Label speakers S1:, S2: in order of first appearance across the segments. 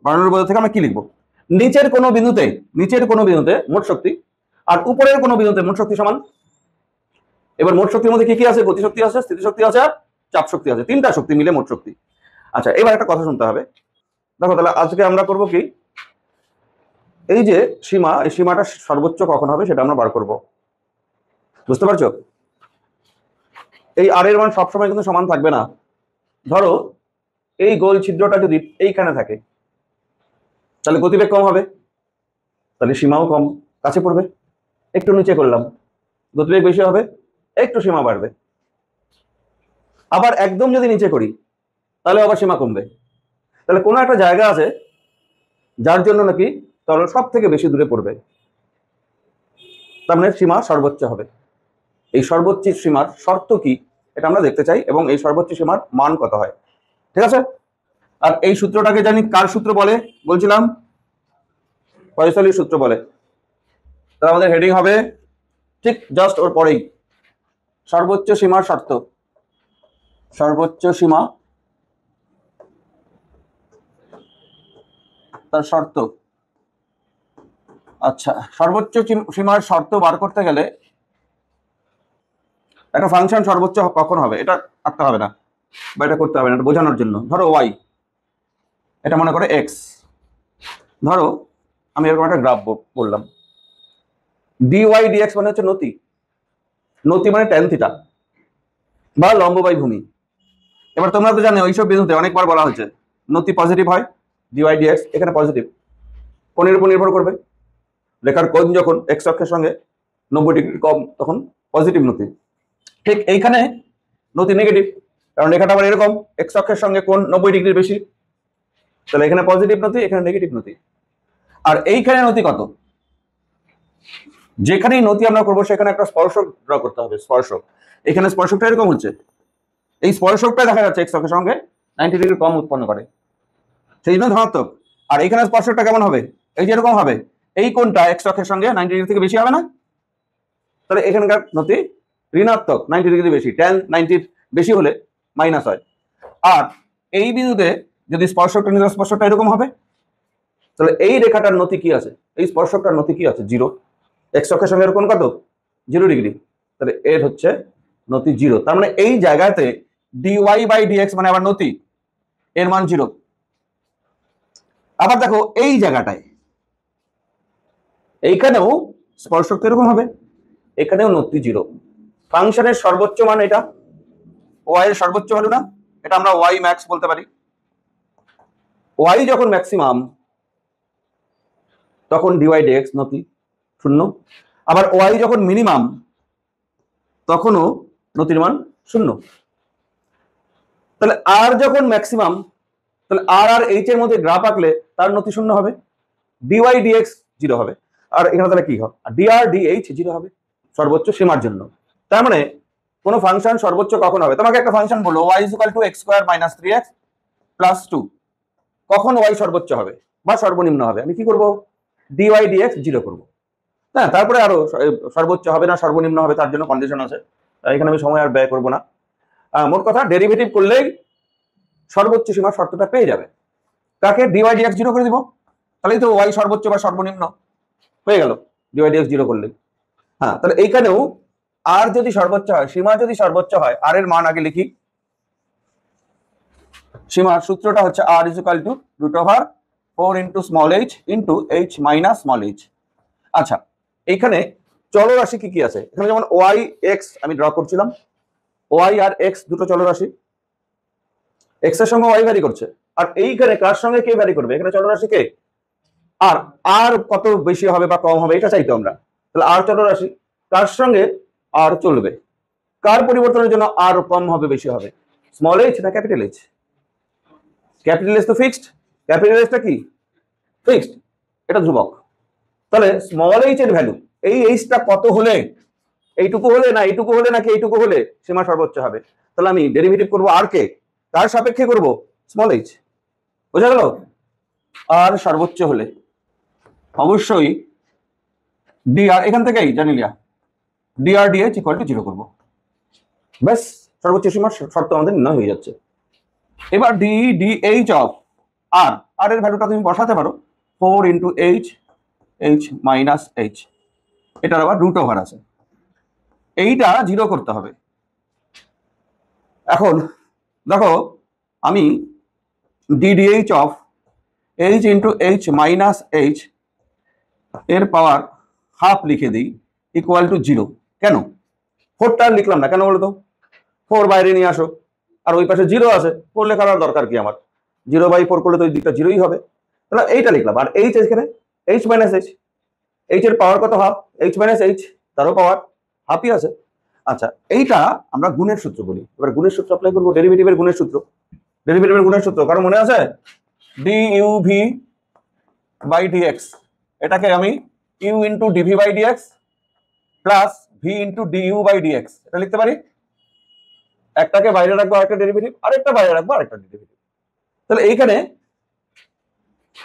S1: বর্ণানুর বোঝা থেকে আমরা কি লিখবো? নিচের কোনো বিন্দুতে মোট শক্তি আর উপরের কোনো বিন্দুতে মোট শক্তি সমান। এবার মোট শক্তির মধ্যে কি কি আছে? গতিশক্তি আছে, স্থিতিশক্তি আছে আর চাপ শক্তি আছে, তিনটা শক্তি মিলে মোট শক্তি। আচ্ছা, এবার একটা কথা শুনতে হবে। দেখো তাহলে আজকে আমরা করব কি, এই যে সীমা, এই সীমাটা সর্বোচ্চ কখন হবে সেটা আমরা বার করব। বুঝতে পারছো? এই আর এর মান সবসময় কিন্তু সমান থাকবে না। ধরো এই গোল ছিদ্রটা যদি এইখানে থাকে তাহলে গতিবেগ কম হবে, তাহলে সীমাও কম কাছে পড়বে। একটু নিচে করলাম, গতিবেগ বেশি হবে, একটু সীমা বাড়বে। আবার একদম যদি নিচে করি তাহলে আবার সীমা কমবে। তাহলে কোনো একটা জায়গা আছে যার জন্য নাকি তরল সব থেকে বেশি দূরে পড়বে, তার মানে সীমা সর্বোচ্চ হবে। এই সর্বোচ্চ সীমার শর্ত কি এটা আমরা দেখতে চাই, এবং এই সর্বোচ্চ সীমার মান কত হয়। ঠিক আছে? আর এই সূত্রটাকে জানি কার সূত্র বলে? বলছিলাম পয়সলির সূত্র বলে। তাহলে আমাদের হেডিং হবে ঠিক জাস্ট ওর পরেই, সর্বোচ্চ সীমার শর্ত। সর্বোচ্চ সীমা তার শর্ত। আচ্ছা, সর্বোচ্চ সীমার শর্ত বার করতে গেলে একটা ফাংশন সর্বোচ্চ কখন হবে এটা আঁকতে হবে না, বা এটা করতে হবে না, এটা বোঝানোর জন্য। ধরো ওয়াই, এটা মনে করে এক্স। ধরো আমি এরকম একটা গ্রাফ বললাম, ডিওয়াই ডিএক্স মানে হচ্ছে নতি, নতি মানে ট্যান থিটা বা লম্ব বাই ভূমি। এবার তোমরা তো জানো এইসব বিন্দুতে অনেকবার বলা হয়েছে নতি পজিটিভ হয়, ডিওয়াই ডিএক্স এখানে পজিটিভ। কোণের উপর নির্ভর করবে, রেখার কোণ যখন এক্স অক্ষের সঙ্গে 90 ডিগ্রি কম তখন পজিটিভ নতি। ঠিক এইখানে নতি নেগেটিভ, কারণ রেখাটা আবার এরকম এক্স অক্ষের সঙ্গে কোণ 90 ডিগ্রির বেশি, তাহলে এখানে পজিটিভ নতি, এখানে নেগেটিভ নতি। আর এইখানে নতি কত? যেখানেই নতি আমরা করবো সেখানে একটা স্পর্শক ড্র করতে হবে, স্পর্শক। এখানে স্পর্শকটা এরকম হচ্ছে, এই স্পর্শকটা দেখা যাচ্ছে এক্স অক্ষের সঙ্গে 90 ডিগ্রি কম উৎপন্ন করে, সেই জন্য ধনাত্মক। আর এইখানে স্পর্শকটা কেমন হবে? এই যে এরকম হবে, এই কোণটা এক্স অক্ষের সঙ্গে 90 ডিগ্রি থেকে বেশি হবে না, তাহলে এখানকার নতি ঋণাত্মক, 90 ডিগ্রি বেশি, ট্যান 90 বেশি হলে মাইনাস হয়। আর এই বিন্দুতে যদি স্পর্শকটা নিতে স্পর্শকটা এরকম হবে, তাহলে এই রেখাটার নতি কি আছে? এই স্পর্শকটার নতি কি আছে? 0। এক্স অক্ষের সঙ্গে কোণ কত? 0 ডিগ্রি, তাহলে এর হচ্ছে নতি 0। তার মানে এই জায়গাতে ডিওয়াই বাই ডিএক্স মানে আবার নতি, এর মান 0। আবার দেখো এই জায়গাটায়, এইখানেও স্পর্শক এরকম হবে, এখানেও নতি 0। ফাংশনের সর্বোচ্চ মান এটা, ওয়াই এর সর্বোচ্চ ভ্যালু না, এটা আমরা ওয়াই ম্যাক্স বলতে পারি। ওয়াই যখন ম্যাক্সিমাম তখন ডিওয়াই ডিএক্স নতি 0। আবার ওয়াই যখন মিনিমাম তখনও নতির মান 0। তাহলে আর যখন ম্যাক্সিমাম, তাহলে আর আর এইচ এর মধ্যে গ্রাফ আঁকলে তার নতি 0 হবে, ডিওয়াই ডিএক্স 0 হবে। আর এখানে তাহলে কি হবে? ডিআর ডিএইচ 0 হবে সর্বোচ্চ সীমার জন্য। তার মানে কোন ফাংশন সর্বোচ্চ কখন হবে? তোমাকে একটা ফাংশন বললো y = x² - 3x + 2, কখন y সর্বোচ্চ হবে বা সর্বনিম্ন হবে? আমি কি করব? ডিওয়াই ডিএক্স 0 করব। হ্যাঁ, তারপরে আরো সর্বোচ্চ হবে না সর্বনিম্ন হবে তার জন্য কন্ডিশন আছে, এখানে আমি সময় আর ব্যয় করব না। মোট কথা ডেরিভেটিভ করলেই সর্বোচ্চ সীমার শর্তটা পেয়ে যাবে। তাকে ডিওয়াই ডিএক্স 0 করে দিব, তাহলেই তো y সর্বোচ্চ বা সর্বনিম্ন হয়ে গেল ডিওয়াই ডিএক্স 0 করলে। হ্যাঁ, তাহলে এইখানেও আর যদি সর্বোচ্চ হয়, সীমা যদি সর্বোচ্চ হয়, আর এর মান আগে লিখি। সীমার সূত্রটা হচ্ছে r √4 h h h। আচ্ছা, এইখানে চলরাশি কি কি আছে? এখানে যেমন ওয়াই এক্স আমি ড্র করছিলাম, ওয়াই আর এক্স দুটো চলরাশি, এক্স এর সঙ্গে ওয়াই ভ্যারি করছে, আর এইখানে কার সঙ্গে কে ভ্যারি করবে? এখানে চলরাশি কে, আর আর কত বেশি হবে বা কম হবে এটা চাইতো আমরা। তাহলে আর চলরাশি, কার সঙ্গে আর চলবে, কার পরিবর্তনের জন্য আর কম হবে বেশি হবে? স্মল এইচ না ক্যাপিটাল এইচ? ক্যাপিটাল এইচ তো ফিক্সড, ক্যাপিটাল এইচটা কি ফিক্সড, এটা ধ্রুবক। তাহলে স্মল এইচ এর ভ্যালু, এই এইচটা কত হলে, এইটুকু হলে না এইটুকু হলে নাকি এইটুকু হলে সীমা সর্বোচ্চ হবে? তাহলে আমি ডেরিভেটিভ করব আর কে, কার সাপেক্ষে করব? Small H. বোঝা গেল? আর সর্বোচ্চ হলে অবশ্যই ডিআর, এখান থেকেই জানি লিয়া, ডিআর ডিএইচ = 0 করব। ব্যাস, সর্বোচ্চ সীমার শর্ত আমাদের নির্ণয় হয়ে যাচ্ছে। এবার ডি ডিএইচ অফ আর আর এর ভ্যালুটা তুমি বসাতে পারো 4 into H H minus H, এটার আবার রুট ওভার আছে, এইটা 0 করতে হবে। এখন দেখো আমি DDH of H into H minus H এর পাওয়ার হাফ লিখে দিই ইকুয়াল টু 0। কেন 4টা লিখলাম না কেন বলো তো? 4 বাইরে নিয়ে আসো, আর ওই পাশে 0 আছে, 4 লেখার দরকার কি আমার? 0/4 করলে তো ওই দিকটা 0ই হবে। তাহলে এইটা লিখলাম, আর এইচ এখানে এইচ মাইনাস এইচ, এইচ এর পাওয়ার কত? হাফ। এইচ মাইনাস এইচ তারও পাওয়ার হাফই আছে। আচ্ছা, এইটা আমরা গুণের সূত্র বলি। এবার গুণের সূত্র অ্যাপ্লাই করবো, ডেরিভেটিভের গুণের সূত্র। ডেরিভেটিভের গুণের সূত্র কারণ মনে আছে? ডিইউভি বাই ডিএক্স, এটাকে আমি u into dv by dx plus v into du by dx এটা লিখতে পারি। একটাকে বাইরে রাখবো আরেকটা ডেরিভেটিভ, আরেকটা বাইরে রাখবো আরেকটা ডেরিভেটিভ। তাহলে এইখানে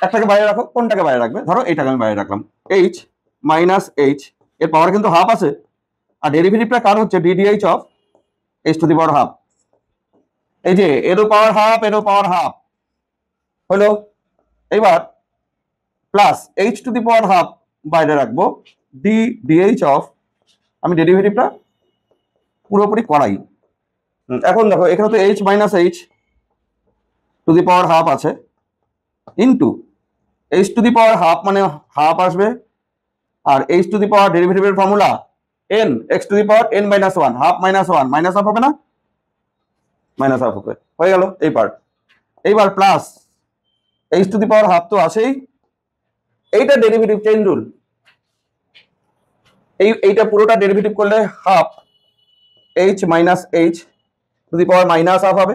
S1: একটাকে বাইরে রাখো, কোনটাকে বাইরে রাখবে? ধরো এইটাকে আমি বাইরে রাখলাম, এইচ মাইনাস এইচ এর পাওয়ার কিন্তু হাফ আছে, আর ডেরিভেটিভটা কার হচ্ছে? DDH of H to the power half. এই যে এরও পাওয়ার হাফ এরও পাওয়ার হাফ হলো। এবার plus H to the power half বাইরে রাখবো, ডিডিএইচ অফ, আমি ডেরিভেটিভটা পুরোপুরি করাই। এখন দেখো এখানে তো H minus H to the power half আছে into H to the power half মানে হাফ আসবে, আর এইচ টু দি পাওয়ার ডেরিভেটিভের formula N X to the power N minus one, half minus one minus half হবে না? Minus half হবে, হয়ে গেল এই পার্ট। এইবার plus H to the power half তো আছেই, এইটা ডেরিভেটিভ চেইন রুল, এইটা পুরোটা ডেরিভেটিভ করলে half H minus H to the power minus half হবে।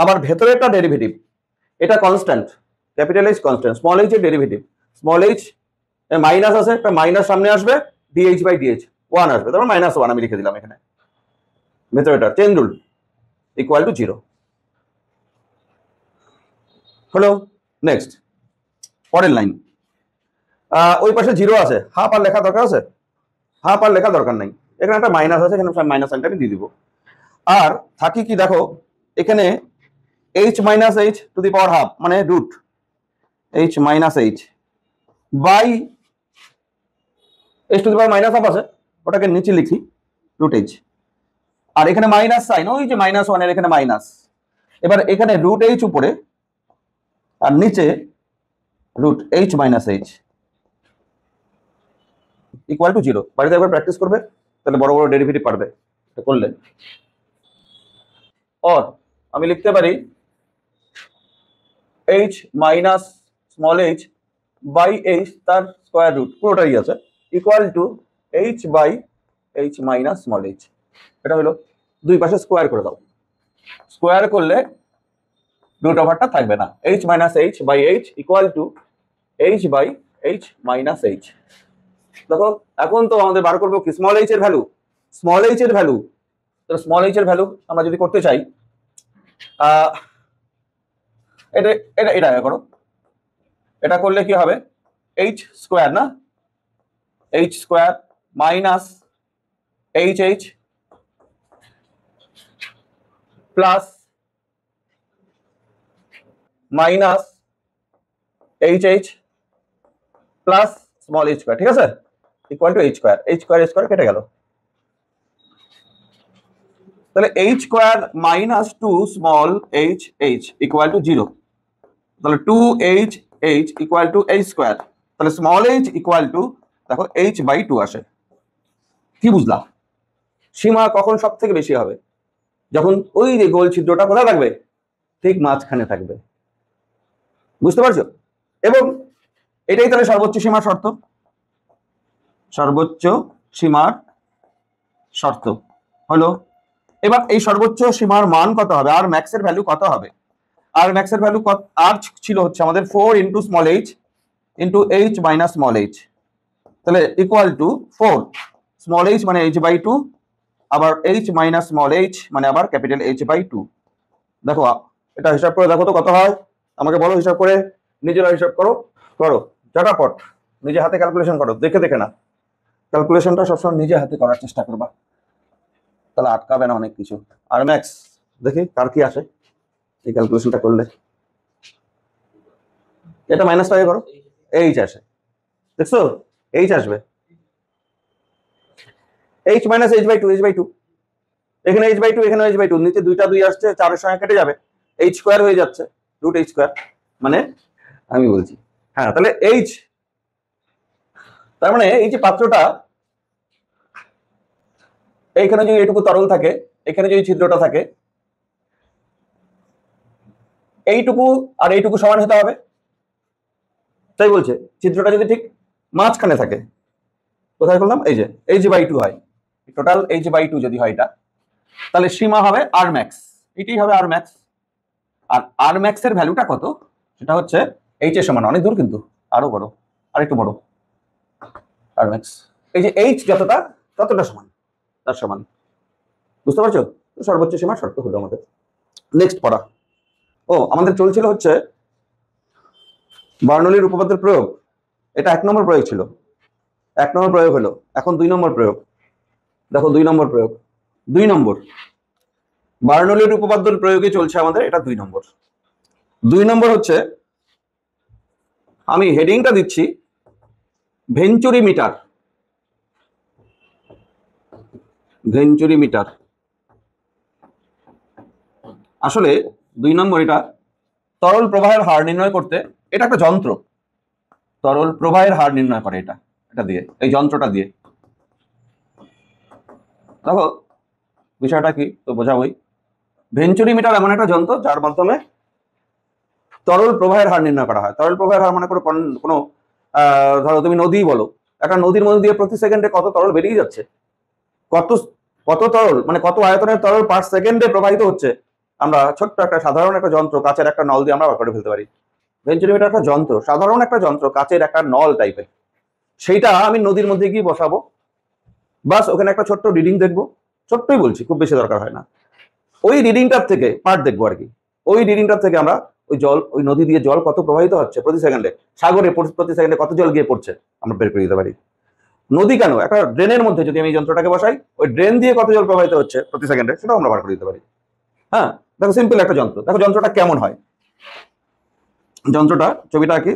S1: আবার ভেতরে একটা ডেরিভেটিভ, এটা constant, capital H constant, small H এর ডেরিভেটিভ, স্মল এইচ মাইনাস আছে, একটা মাইনাস সামনে আসবে, ডিএইচ বাই ডিএইচ 1 আসবে, তারপর মাইনাস 1 আমি লিখে দিলাম এখানে, ভেতরেটা চেইন রুল ইকুয়াল টু 0 হলো। নেক্সট পরের লাইন, ওই পাশে 0 আছে, হাফ আর লেখা দরকার আছে? হাফ আর লেখা দরকার নাই, এখানে একটা মাইনাস আছে, এখানে মাইনাস সাইনটা আমি দিয়ে দিব। আর থাকি কি দেখো এখানে H minus H to the power half মানে root H minus H by H to the power minus half আছে, ওটাকে নিচে লিখি রুট এইচ, আর এখানে মাইনাস সাইন, ওই যে মাইনাস ওয়ান এর এখানে মাইনাস। এবার এখানে রুট এইচ উপরে আর নিচে root H minus H equal to 0। বাড়িতে একবার প্র্যাকটিস করবে, তাহলে বড় বড় ডেরিভেটিভ পারবে করলে। और আমি লিখতে পারি h minus small h by h তার স্কয়ার রুট পুরোটাই আছে equal to h by h minus small h। এটা হলো দুই পাশে স্কয়ার করে দাও, স্কয়ার করলে রুট ওভারটা থাকবে না, h minus h by h equal to h by h minus h। দেখো এখন তো আমাদের বার করবো কি স্মল h এর ভ্যালু, স্মল h এর ভ্যালু। তো স্মল h এর ভ্যালু আমরা যদি করতে চাই এটা এটা এটা করো, এটা করলে কি হবে h স্কয়ার না, h square minus h plus minus h plus small h square, ঠিক আছে, equal to h square, h square square কেটে গেল, তাহলে h square minus 2 small h equal to 0, তাহলে 2h equal to h square, তাহলে small h equal two দেখো h by 2 আসে। কি বুঝলা? সীমা কখন সব থেকে বেশি হবে? যখন ওই যে গোল ছিদ্রটা কোথায় থাকবে? ঠিক মাঝখানে থাকবে, বুঝতে পারছো? এবং এটাই তাহলে সর্বোচ্চ সীমার শর্ত, সর্বোচ্চ সীমার শর্ত হলো। এবার এই সর্বোচ্চ সীমার মান কত হবে, আর ম্যাক্সের ভ্যালু কত হবে? আর ম্যাক্সের ভ্যালু কত? আর ছিল হচ্ছে আমাদের 4 into small h into h minus small h, তাহলে ইকুয়াল টু 4 স্মল h মানে h বাই 2, আবার h মাইনাস স্মল h মানে আবার ক্যাপিটাল h বাই 2। দেখো এটা হিসাব করে দেখো তো কত হয়, আমাকে বলো হিসাব করে, নিজেরা হিসাব করো, করো ঝটাপট নিজে হাতে ক্যালকুলেশন করো, দেখে দেখে না, ক্যালকুলেশনটা সবসময় নিজে হাতে করার চেষ্টা করবা, তাহলে আটকাবে না অনেক কিছু। আর ম্যাক্স দেখি কার কি আসে এই ক্যালকুলেশনটা করলে। এটা মাইনাসটাকে করো, এইচ আসে, দেখছো এইচ আসবে, H minus H by two, H by two, এখানে এইচ বাই টু, এখানে এইচ বাই টু, নিচে দুইটা দুই আসছে, 4 এর সঙ্গে কেটে যাবে, এইচ স্কোয়ার হয়ে যাচ্ছে, রুট এইচ স্কোয়ার, মানে আমি বলছি হ্যাঁ, তাহলে এইচ, তার মানে এই যে পাত্রটা, এইখানে যদি এইটুকু তরল থাকে, এখানে যদি ছিদ্রটা থাকে, এইটুকু আর এইটুকু সমান হতে হবে, তাই বলছে ছিদ্রটা যদি ঠিক মাঝখানে থাকে, কোথায় করলাম, এই যে এইচ বাই টু হয়, টোটাল এইচ বাই টু যদি হয় এটা, তাহলে সীমা হবে আর ম্যাক্স, এটাই হবে আর ম্যাক্স। আর আর ম্যাক্স এর ভ্যালুটা কত, সেটা হচ্ছে এইচ এর সমান, অনেক দূর কিন্তু, আরো বড়, আর একটু বড়, আর ম্যাক্স এই যে এইচ যতটা ততটা সমান, তার সমান, বুঝতে পারছো? সর্বোচ্চ সীমা শর্ত হলো আমাদের। নেক্সট পড়া, ও আমাদের চলছিল হচ্ছে বার্নৌলির উপপাদ্যের প্রয়োগ, এটা 1 নম্বর প্রয়োগ ছিল, 1 নম্বর প্রয়োগ হলো, এখন 2 নম্বর প্রয়োগ, দেখো 2 নম্বর প্রয়োগ, 2 নম্বর বার্নৌলির উপপাদ্যের প্রয়োগে চলছে আমাদের, এটা 2 নম্বর। 2 নম্বর হচ্ছে, আমি হেডিংটা দিচ্ছি ভেঞ্চুরি মিটার, ভেঞ্চুরি মিটার। আসলে 2 নম্বর এটা তরল প্রবাহের হার নির্ণয় করতে, এটা একটা যন্ত্র, তরল প্রবাহের হার নির্ণয় করে এটা, এটা দিয়ে, এই যন্ত্রটা দিয়ে। দেখো বিষয়টা কি তো বোঝাবই, ভেঞ্চুরি মিটার এমন একটা যন্ত্র যার মাধ্যমে তরল প্রবাহের হার নির্ণয় করা হয়। তরল প্রবাহের হার মানে কোনো ধরো তুমি নদী বলো, একটা নদীর মধ্যে দিয়ে প্রতি সেকেন্ডে কত তরল বেরিয়ে যাচ্ছে, কত কত তরল মানে কত আয়তনের তরল পার সেকেন্ডে প্রবাহিত হচ্ছে, আমরা ছোট্ট একটা সাধারণ একটা যন্ত্র, কাচের একটা নল দিয়ে আমরা বার করে ফেলতে পারি। ভেঞ্চুরি মিটার একটা যন্ত্র, সাধারণ একটা যন্ত্র, কাচের একটা নল টাইপের, সেইটা আমি নদীর মধ্যে গিয়ে বসাবো, বাস ওখানে একটা ছোট্ট রিডিং দেখবো, ছোট্টই বলছি, খুব বেশি দরকার হয় না, ওই রিডিংটার থেকে পার্ট দেখবো আর কি, ওই রিডিংটার থেকে আমরা ওই জল, ওই নদী দিয়ে জল কত প্রবাহিত হচ্ছে প্রতি সেকেন্ডে, সাগরে প্রতি সেকেন্ডে কত জল গিয়ে পড়ছে আমরা বের করে দিতে পারি। নদী কেন, একটা ড্রেনের মধ্যে যদি আমি যন্ত্রটাকে বসাই, ওই ড্রেন দিয়ে কত জল প্রবাহিত হচ্ছে প্রতি সেকেন্ডে সেটাও আমরা বার করে দিতে পারি। হ্যাঁ দেখো সিম্পল একটা যন্ত্র, দেখো যন্ত্রটা কেমন হয়, যন্ত্রটা ছবিটা কি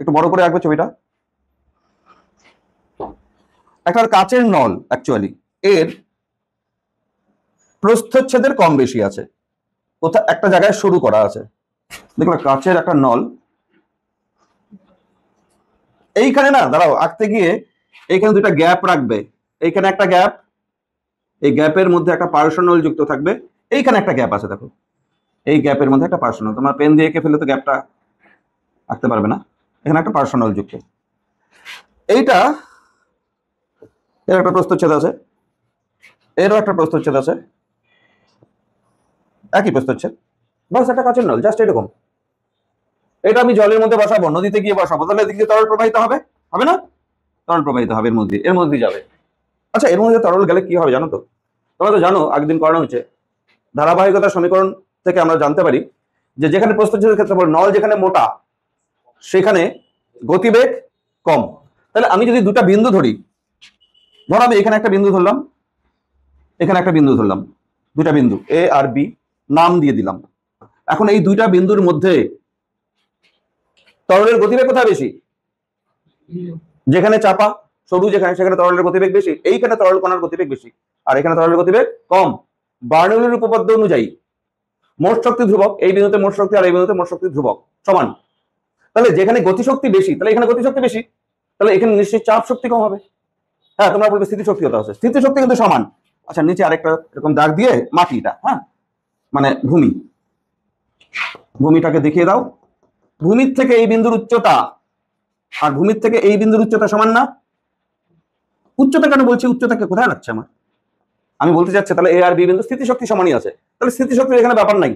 S1: একটু বড় করে আঁকবে ছবিটা, একটা কাচের নল, অ্যাকচুয়ালি এর প্রস্থচ্ছেদের কম বেশি আছে, কোথাও একটা জায়গায় শুরু করা আছে, দেখো কাচের একটা নল, এইখানে না দাঁড়াও আঁকতে গিয়ে এইখানে দুটা গ্যাপ রাখবে, এইখানে একটা গ্যাপ, এই গ্যাপের মধ্যে একটা পার্শ্বনল যুক্ত থাকবে, এইখানে একটা গ্যাপ আছে দেখো, এই গ্যাপের মধ্যে একটা পার্শ্বনল, তোমার পেন দিয়ে এঁকে ফেলে তো গ্যাপটা আঁকতে পারবে না, এখানে একটা পার্শ্বনল যুক্ত, এইটা এর একটা প্রস্থচ্ছেদ আছে, এরও একটা প্রস্থচ্ছেদ আছে, একই প্রস্থচ্ছেদ, বাস একটা কাচের নল, জাস্ট এরকম। এটা আমি জলের মধ্যে বসাবো, নদীতে গিয়ে বসাবো, তাহলে এদিকে তরল প্রবাহিত হবে, হবে না? তরল প্রবাহিত হবে, এর মধ্যে যাবে। আচ্ছা এর মধ্যে তরল গেলে কি হবে জানো তো, তোমরা তো জানো আগের দিন করানো হয়েছে, ধারাবাহিকতার সমীকরণ থেকে আমরা জানতে পারি যে যেখানে প্রস্থচ্ছেদের ক্ষেত্রফল, নল যেখানে মোটা সেখানে গতিবেগ কম। তাহলে আমি যদি দুটা বিন্দু ধরি, ধরো আমি এখানে একটা বিন্দু ধরলাম, এখানে একটা বিন্দু ধরলাম, দুটা বিন্দু এ আর বি নাম দিয়ে দিলাম, এখন এই দুইটা বিন্দুর মধ্যে তরলের গতিবেগ কোথায় বেশি, যেখানে চাপা সরু যেখানে, সেখানে তরলের গতিবেগ বেশি, এইখানে তরল কণার গতিবেগ বেশি, আর এখানে তরলের গতিবেগ কম। বার্নৌলির উপপাদ্য অনুযায়ী মোট শক্তি ধ্রুবক, এই বিন্দুতে মোট শক্তি আর এই বিন্দুতে মোট শক্তি ধ্রুবক সমান, তাহলে যেখানে গতিশক্তি বেশি তাহলে এখানে গতিশক্তি বেশি, তাহলে এখানে নিশ্চয়ই চাপ শক্তি কম হবে। হ্যাঁ তোমরা বলবে স্থিতিশক্তি হতে হবে, স্থিতিশক্তি কিন্তু সমান। আচ্ছা নিচে আরেকটা এরকম দাগ দিয়ে মাটিটা, হ্যাঁ মানে ভূমিটাকে দেখিয়ে দাও, ভূমির থেকে এই বিন্দুর উচ্চতা আর ভূমির থেকে এই বিন্দুর উচ্চতা সমান না, উচ্চতা কেন বলছি, উচ্চতাকে কোথায় রাখছে আমার, আমি বলতে চাচ্ছি তাহলে এ আর বি বিন্দু স্থিতিশক্তি সমানই আছে, তাহলে স্থিতিশক্তির এখানে ব্যাপার নাই,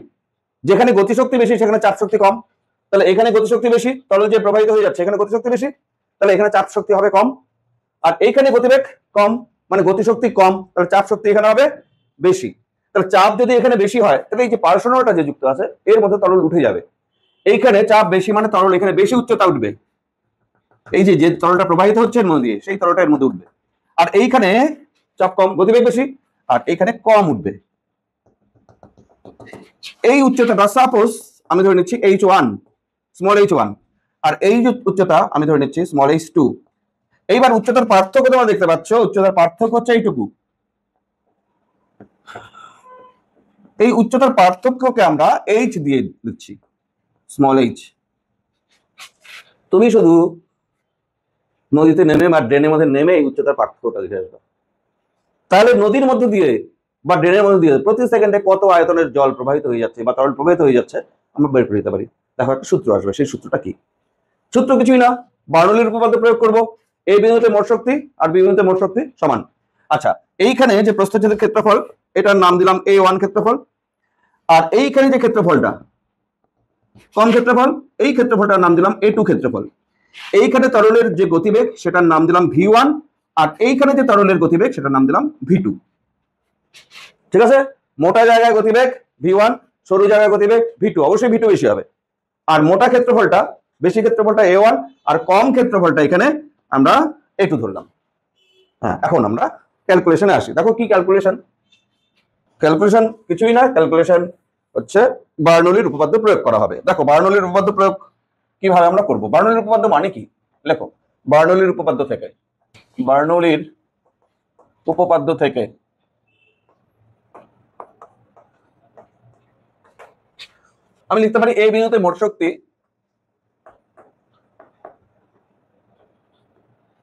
S1: যেখানে গতিশক্তি বেশি সেখানে চাপ শক্তি কম, তাহলে এখানে গতিশক্তি বেশি, তরল যে প্রবাহিত হয়ে যাচ্ছে এখানে গতিশক্তি বেশি, তাহলে এখানে চাপ শক্তি হবে কম, আর এইখানে গতিবেগ কম মানে গতিশক্তি কম, তাহলে চাপ শক্তি এখানে হবে বেশি। তাহলে চাপ যদি এখানে বেশি হয় তাহলে এই যে পার্শ্বনলটা যে যুক্ত আছে এর মধ্যে তরল উঠে যাবে, এইখানে চাপ বেশি মানে তরল এখানে বেশি উচ্চতা উঠবে, এই যে তরলটা প্রবাহিত হচ্ছে এর মধ্যে দিয়ে সেই তরলটা এর মধ্যে উঠবে, আর এইখানে চাপ কম গতিবেগ বেশি, আর এখানে কম উঠবে। এই উচ্চতাটা সাপোজ আমি ধরে নিচ্ছি H1, স্মল H1, আর এই যে উচ্চতা আমি ধরে নিচ্ছি স্মল h2। এইবার উচ্চতার পার্থক্য তোমরা দেখতে পাচ্ছ, উচ্চতার পার্থক্য হচ্ছে এইটুকু। এই উচ্চতার পার্থক্যকে আমরা h দিয়ে লিখছি, স্মল h। তুমি শুধু নদীতে নেমে বা ড্রেনের মধ্যে নেমে এই উচ্চতার পার্থক্যটা লিখে আসবে। তাহলে নদীর মধ্যে দিয়ে বা ড্রেনের মধ্যে দিয়ে প্রতি সেকেন্ডে কত আয়তনের জল প্রবাহিত হয়ে যাচ্ছে বা তরল প্রবাহিত হয়ে যাচ্ছে আমরা বের করে দিতে পারি। দেখো একটা সূত্র আসবে, সেই সূত্রটা কি? সূত্র কিছুই না, বার্নৌলির উপপাদ্য প্রয়োগ করব। এই বিন্দুতে মোট শক্তি আর বি বিন্দুতে মোট শক্তি সমান। আচ্ছা, এইখানে যে প্রস্থচ্ছেদের ক্ষেত্রফল, এটার নাম দিলাম A1 ক্ষেত্রফল। আর এইখানে যে ক্ষেত্রফলটা কম ক্ষেত্রফল, এই ক্ষেত্রফলটার নাম দিলাম A2 ক্ষেত্রফল। এইখানে তরলের যে গতিবেগ সেটার নাম দিলাম V1, আর এইখানে যে তরলের গতিবেগ সেটার নাম দিলাম V2। ঠিক আছে? মোটা জায়গায় গতিবেগ V1, সরু জায়গায় গতিবেগ V2। অবশ্যই V2 বেশি হবে। আর মোটা ক্ষেত্রফলটা, বেশি ক্ষেত্রফলটা A1, আর কম ক্ষেত্রফলটা এখানে আমরা A2 ধরলাম। হ্যাঁ, এখন আমরা ক্যালকুলেশনে আসি। দেখো কি ক্যালকুলেশন? ক্যালকুলেশন কিছুই না, ক্যালকুলেশন হচ্ছে বার্নৌলির উপপাদ্য প্রয়োগ করা হবে। দেখো বার্নৌলির উপপাদ্য প্রয়োগ কিভাবে আমরা করব। বার্নৌলির উপপাদ্য মানে কি? লেখো, বার্নৌলির উপপাদ্য থেকে, বার্নৌলির উপপাদ্য থেকে আমি লিখতে পারি এই বিন্দুতে মোট শক্তি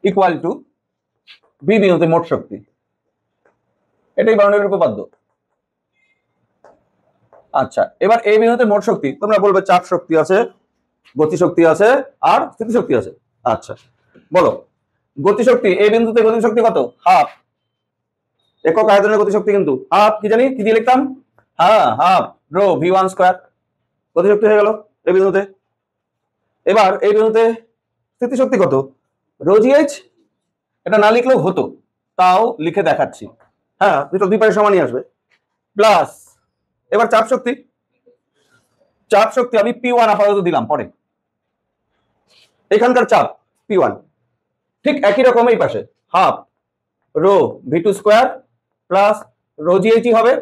S1: ইকুয়াল টু বি বিন্দুতে মোট শক্তি। এটাই বার্নৌলির উপপাদ্য। আচ্ছা, এবার এই বিন্দুতে মোট শক্তি তোমরা বলবে চাপ শক্তি আছে, গতি শক্তি আছে, আর স্থিতি শক্তি আছে। আচ্ছা, বলো গতিশক্তি, এই বিন্দুতে গতিশক্তি কত? হাফ। একক আয়তনের গতিশক্তি কিন্তু হাফ। কি জানি কি দিয়ে লিখতাম? হ্যাঁ, হাফ রো V1 স্কয়ার গতিশক্তি হয়ে গেল এই বিন্দুতে। এবার এই বিন্দুতে স্থিতিশক্তি কত? Rho GH। এটা না লিখলেও হতো, তাও লিখে দেখাচ্ছি। হ্যাঁ, দুটো দুই পাশে সমানই আসবে। প্লাস এবার চাপ শক্তি, চাপ শক্তি আমি P1 আপাতত দিলাম, পরে এখানকার চাপ P1। ঠিক একই রকম এই পাশে half rho V2 square plus rho GH হবে,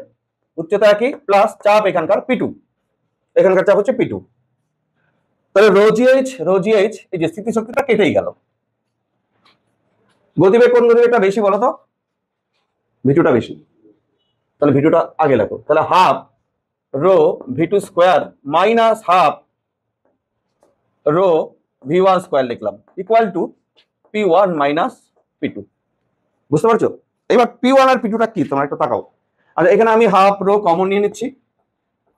S1: উচ্চতা একই, প্লাস চাপ এখানকার P2, এখানকার চাপ হচ্ছে P2। তাহলে রো GH এই যে স্থিতিশক্তিটা কেটেই গেল। গতিবেগ কোন গতিবেগটা বেশি বলো তো? V2টা বেশি। তাহলে V2টা আগে লেখো। তাহলে half rho V2 square minus half rho V1 square লিখলাম equal to P1 minus P2। বুঝতে পারছো? এবার P1 আর P2টা কি তোমরা একটু তাকাও। আচ্ছা, এখানে আমি হাফ রো কমন নিয়ে নিচ্ছি,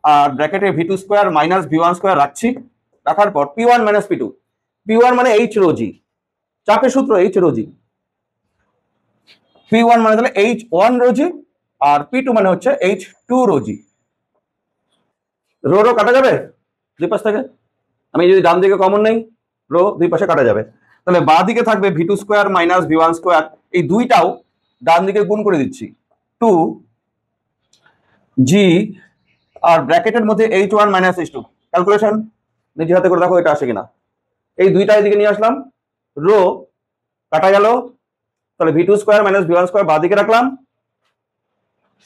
S1: আর ব্র্যাকেটে V2 square minus V1 square রাখছি। রাখার পর P1 মাইনাস P2, P1 মানে H রো জি, চাপের সূত্র H রো জি। P1 মানে তাহলে H1 রো জি, আর P2 মানে হচ্ছে H2 রো জি। রো রো কাটা যাবে দুই পাশ থেকে। আমি যদি ডান দিকে কমন নেই, রো দুই পাশে কাটা যাবে। তাহলে বাঁ দিকে থাকবে V2 square minus V1 square. এই দুইটাও ডান দিকে গুণ করে দিচ্ছি, 2 জি, আর ব্র্যাকেটের মধ্যে H1 মাইনাস H2। ক্যালকুলেশন নিজে হাতে করে দেখো এটা আসে কিনা। এই দুইটা এদিকে নিয়ে আসলাম, রো কাটা গেল, তাহলে V2 square minus V1 square বাঁ দিকে রাখলাম।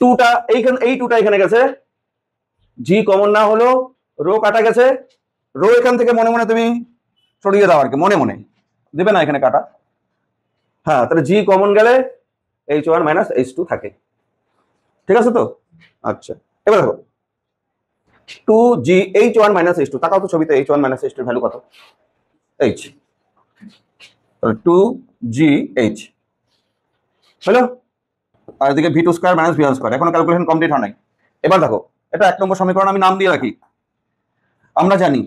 S1: 2টা এইখানে, এই 2টা এখানে গেছে, জি কমন না হলো, রো কাটা গেছে। রো এখান থেকে মনে মনে তুমি সরিয়ে দাও আর কি, মনে মনে দেবে না এখানে কাটা। হ্যাঁ, তাহলে জি কমন গেলে H1 মাইনাস H2 থাকে। ঠিক আছে তো? আচ্ছা, এবার দেখো 2G H1 মাইনাস H2, তাকাও তো ছবিতে H1 মাইনাস H2 এর ভ্যালু কত? H। তাহলে 2GH হলো। আর এদিকে V2 square minus V1 square. এখনো ক্যালকুলেশন কমপ্লিট হয় নাই। এবার দেখো, এটা 1 নম্বর সমীকরণ, আমি নাম দিয়ে রাখি। আমরা জানি,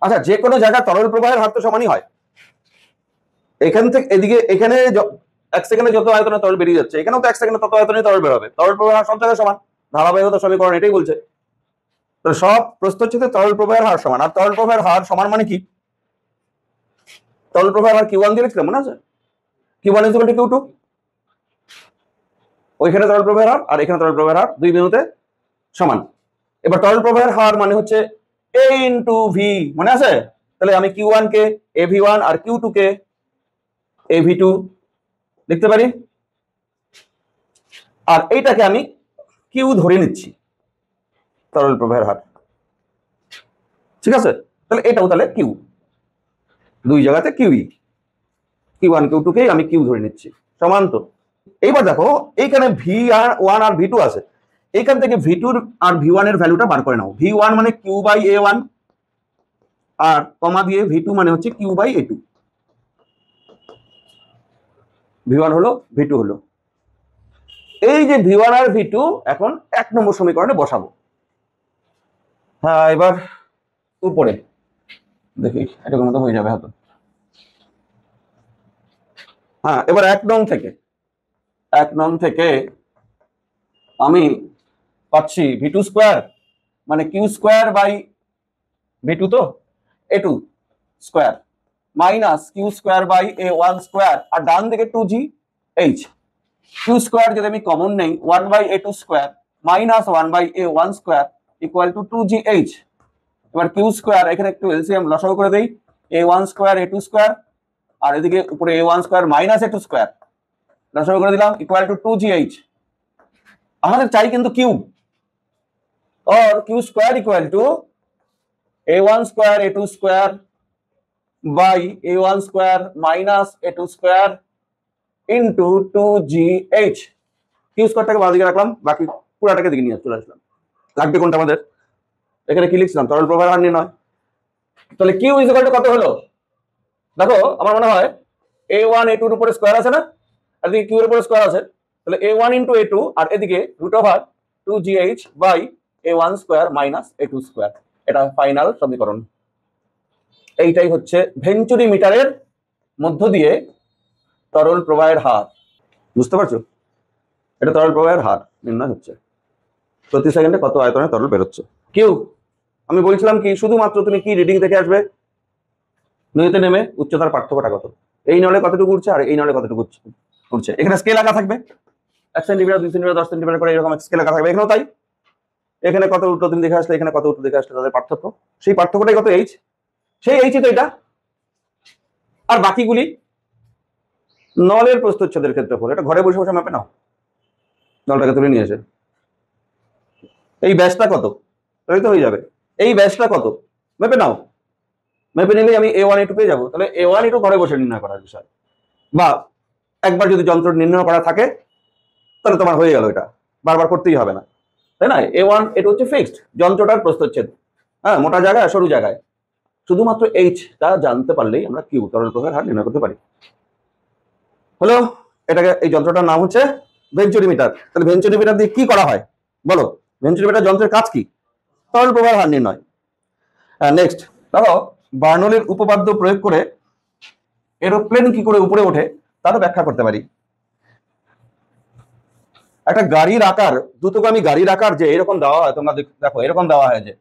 S1: আচ্ছা, যে কোনো জায়গায় তরল প্রবাহের হার তো সমানই হয়। এখান থেকে এদিকে, এখানে 1 সেকেন্ডে যত আয়তনে তরল বেরিয়ে যাচ্ছে, এখানেও তো 1 সেকেন্ডে তত আয়তনে তরল বের হবে। তরল প্রবাহের হার সব জায়গায় সমান, ধারাবাহিকতা সমীকরণ এটাই বলছে। তো সব প্রস্থচ্ছেদে তরল প্রবাহের হার সমান। আর তরল প্রবাহের হার সমান মানে কি? তরল প্রবাহের হার Q1 দিয়ে লিখলাম, মনে আছে? Q1 equal to Q2। ওইখানে তরল প্রবাহের হার আর এখানে তরল প্রবাহের হার দুই বিন্দুতে সমান। এবার তরল প্রবাহের হার মানে হচ্ছে A ইনটু V, মনে আছে? তাহলে আমি Q1 কে AV1 আর Q2 কে AV2 লিখতে পারি। আর এইটাকে আমি Q ধরে নিচ্ছি, তরল প্রবাহের হার। ঠিক আছে, তাহলে এটাও তাহলে কিউ, দুই জায়গাতে কিউই, Q1 Q2 কে আমি কিউ ধরে নিচ্ছি, সমান তো। এইবার দেখো এইখানে V1 আর V2 আছে, এইখান থেকে V2 আর V1 এর ভ্যালুটা বার করে নাও। V1 মানে Q/A1 আর কমা দিয়ে V2 মানে হচ্ছে Q/A2। V1 হলো, V2 হলো। এই যে V1 আর V2 এখন 1 নম্বর সমীকরণে বসাবো। হ্যাঁ, এবার উপরে দেখি এরকম মতো হয়ে যাবে হয়তো। হ্যাঁ, এবার 1 নং থেকে আমি পাচ্ছি V2 স্কোয়ার মানে Q² / V2 তো A2 square minus Q²/A1 square, আর ডান দিকে 2GH। Q² যদি আমি কমন নেই 1/A2 square minus 1/A1 square equal to 2GH। এবার Q² এখানে একটু এলসিএম লসাগু করে দেই, A1 স্কোয়ার A2 স্কোয়ার আর এদিকে উপরে A1 square minus A2 square লসাগু করে দিলাম ইকুয়াল টু 2GH। আমাদের চাই কিন্তু কিউ, और Q² equal to A1 square A2 square by A1 square minus A2 square into 2GH। Q স্কয়ারটাকে বাঁ দিকে রাখলাম, বাকি পুরাটাকে দিকে নিয়ে চলে আসলাম। লাগবে কোনটা আমাদের? এখানে কি লিখছিলাম? তরল প্রবাহের হার নির্ণয়। তাহলে Q ইকুয়াল টু কত হলো? দেখো আমার মনে হয় A1 A2 এর উপরে স্কয়ার আছে না, আর এদিকে Q এর উপরে স্কয়ার আছে, তাহলে A1 ইনটু A2 আর এদিকে √2GH by A1 square minus A2 square. এটা ফাইনাল সমীকরণ। এইটাই হচ্ছে ভেঞ্চুরি মিটারের মধ্য দিয়ে তরল প্রবাহের হার। বুঝতে পারছো? এটা তরল প্রবাহের হার নির্ণয় হচ্ছে, প্রতি সেকেন্ডে কত আয়তনে তরল বেরোচ্ছে। কিউ আমি বলছিলাম কি, শুধুমাত্র তুমি কি রিডিং দেখে আসবে, নদীতে নেমে উচ্চতার পার্থক্যটা কত, এই নলে কতটুকু উঠছে আর এই নলে কতটুকু উঠছে। এখানে স্কেল আঁকা থাকবে 1 সেন্টিমিটার 2 সেন্টিমিটার 10 সেন্টিমিটার করে এরকম স্কেল আঁকা থাকবে। এখানেও তাই, এখানে কত উঠলো তুমি দেখে আসলে, এখানে কত উঠলো দেখে আসলে, তাদের পার্থক্য, সেই পার্থক্যটাই কত এইচ, সেই এইচই তো এটা। আর বাকিগুলি নলের প্রস্থচ্ছেদের ক্ষেত্রফল। এটা ঘরে বসে বসে মাপে নাও, নলটাকে তুলে নিয়ে এসে এই ব্যাসটা কত তাই তো হয়ে যাবে, এই ব্যাসটা কত মেপে নাও, মেপে নিলেই আমি A1 A2 পেয়ে যাবো। তাহলে A1 A2 ঘরে বসে নির্ণয় করার বিষয়, বা একবার যদি যন্ত্র নির্ণয় করা থাকে তাহলে তোমার হয়ে গেল, এটা বারবার করতেই হবে না, তাই না? A1 A2 হচ্ছে ফিক্সড, যন্ত্রটার প্রস্থচ্ছেদ, হ্যাঁ, মোটা জায়গায় সরু জায়গায়, শুধুমাত্র এইচটা জানতে পারলেই আমরা কিউ তরল প্রবাহের হার নির্ণয় করতে পারি। হলো, এটাকে, এই যন্ত্রটার নাম হচ্ছে ভেঞ্চুরি মিটার। তাহলে ভেঞ্চুরি মিটার দিয়ে কি করা হয় বলো? ভেঞ্চুরি মিটার যন্ত্রের কাজ কি? তরল প্রবাহের হার নির্ণয়। নেক্সট দেখো, বার্নৌলির উপপাদ্য প্রয়োগ করে এরোপ্লেন কি করে উপরে ওঠে তারও ব্যাখ্যা করতে পারি। একটা গাড়ির আকার, দ্রুতগামী গাড়ির আকার যে এরকম দেওয়া হয়, তোমরা দেখো এরকম দেওয়া হয়, যে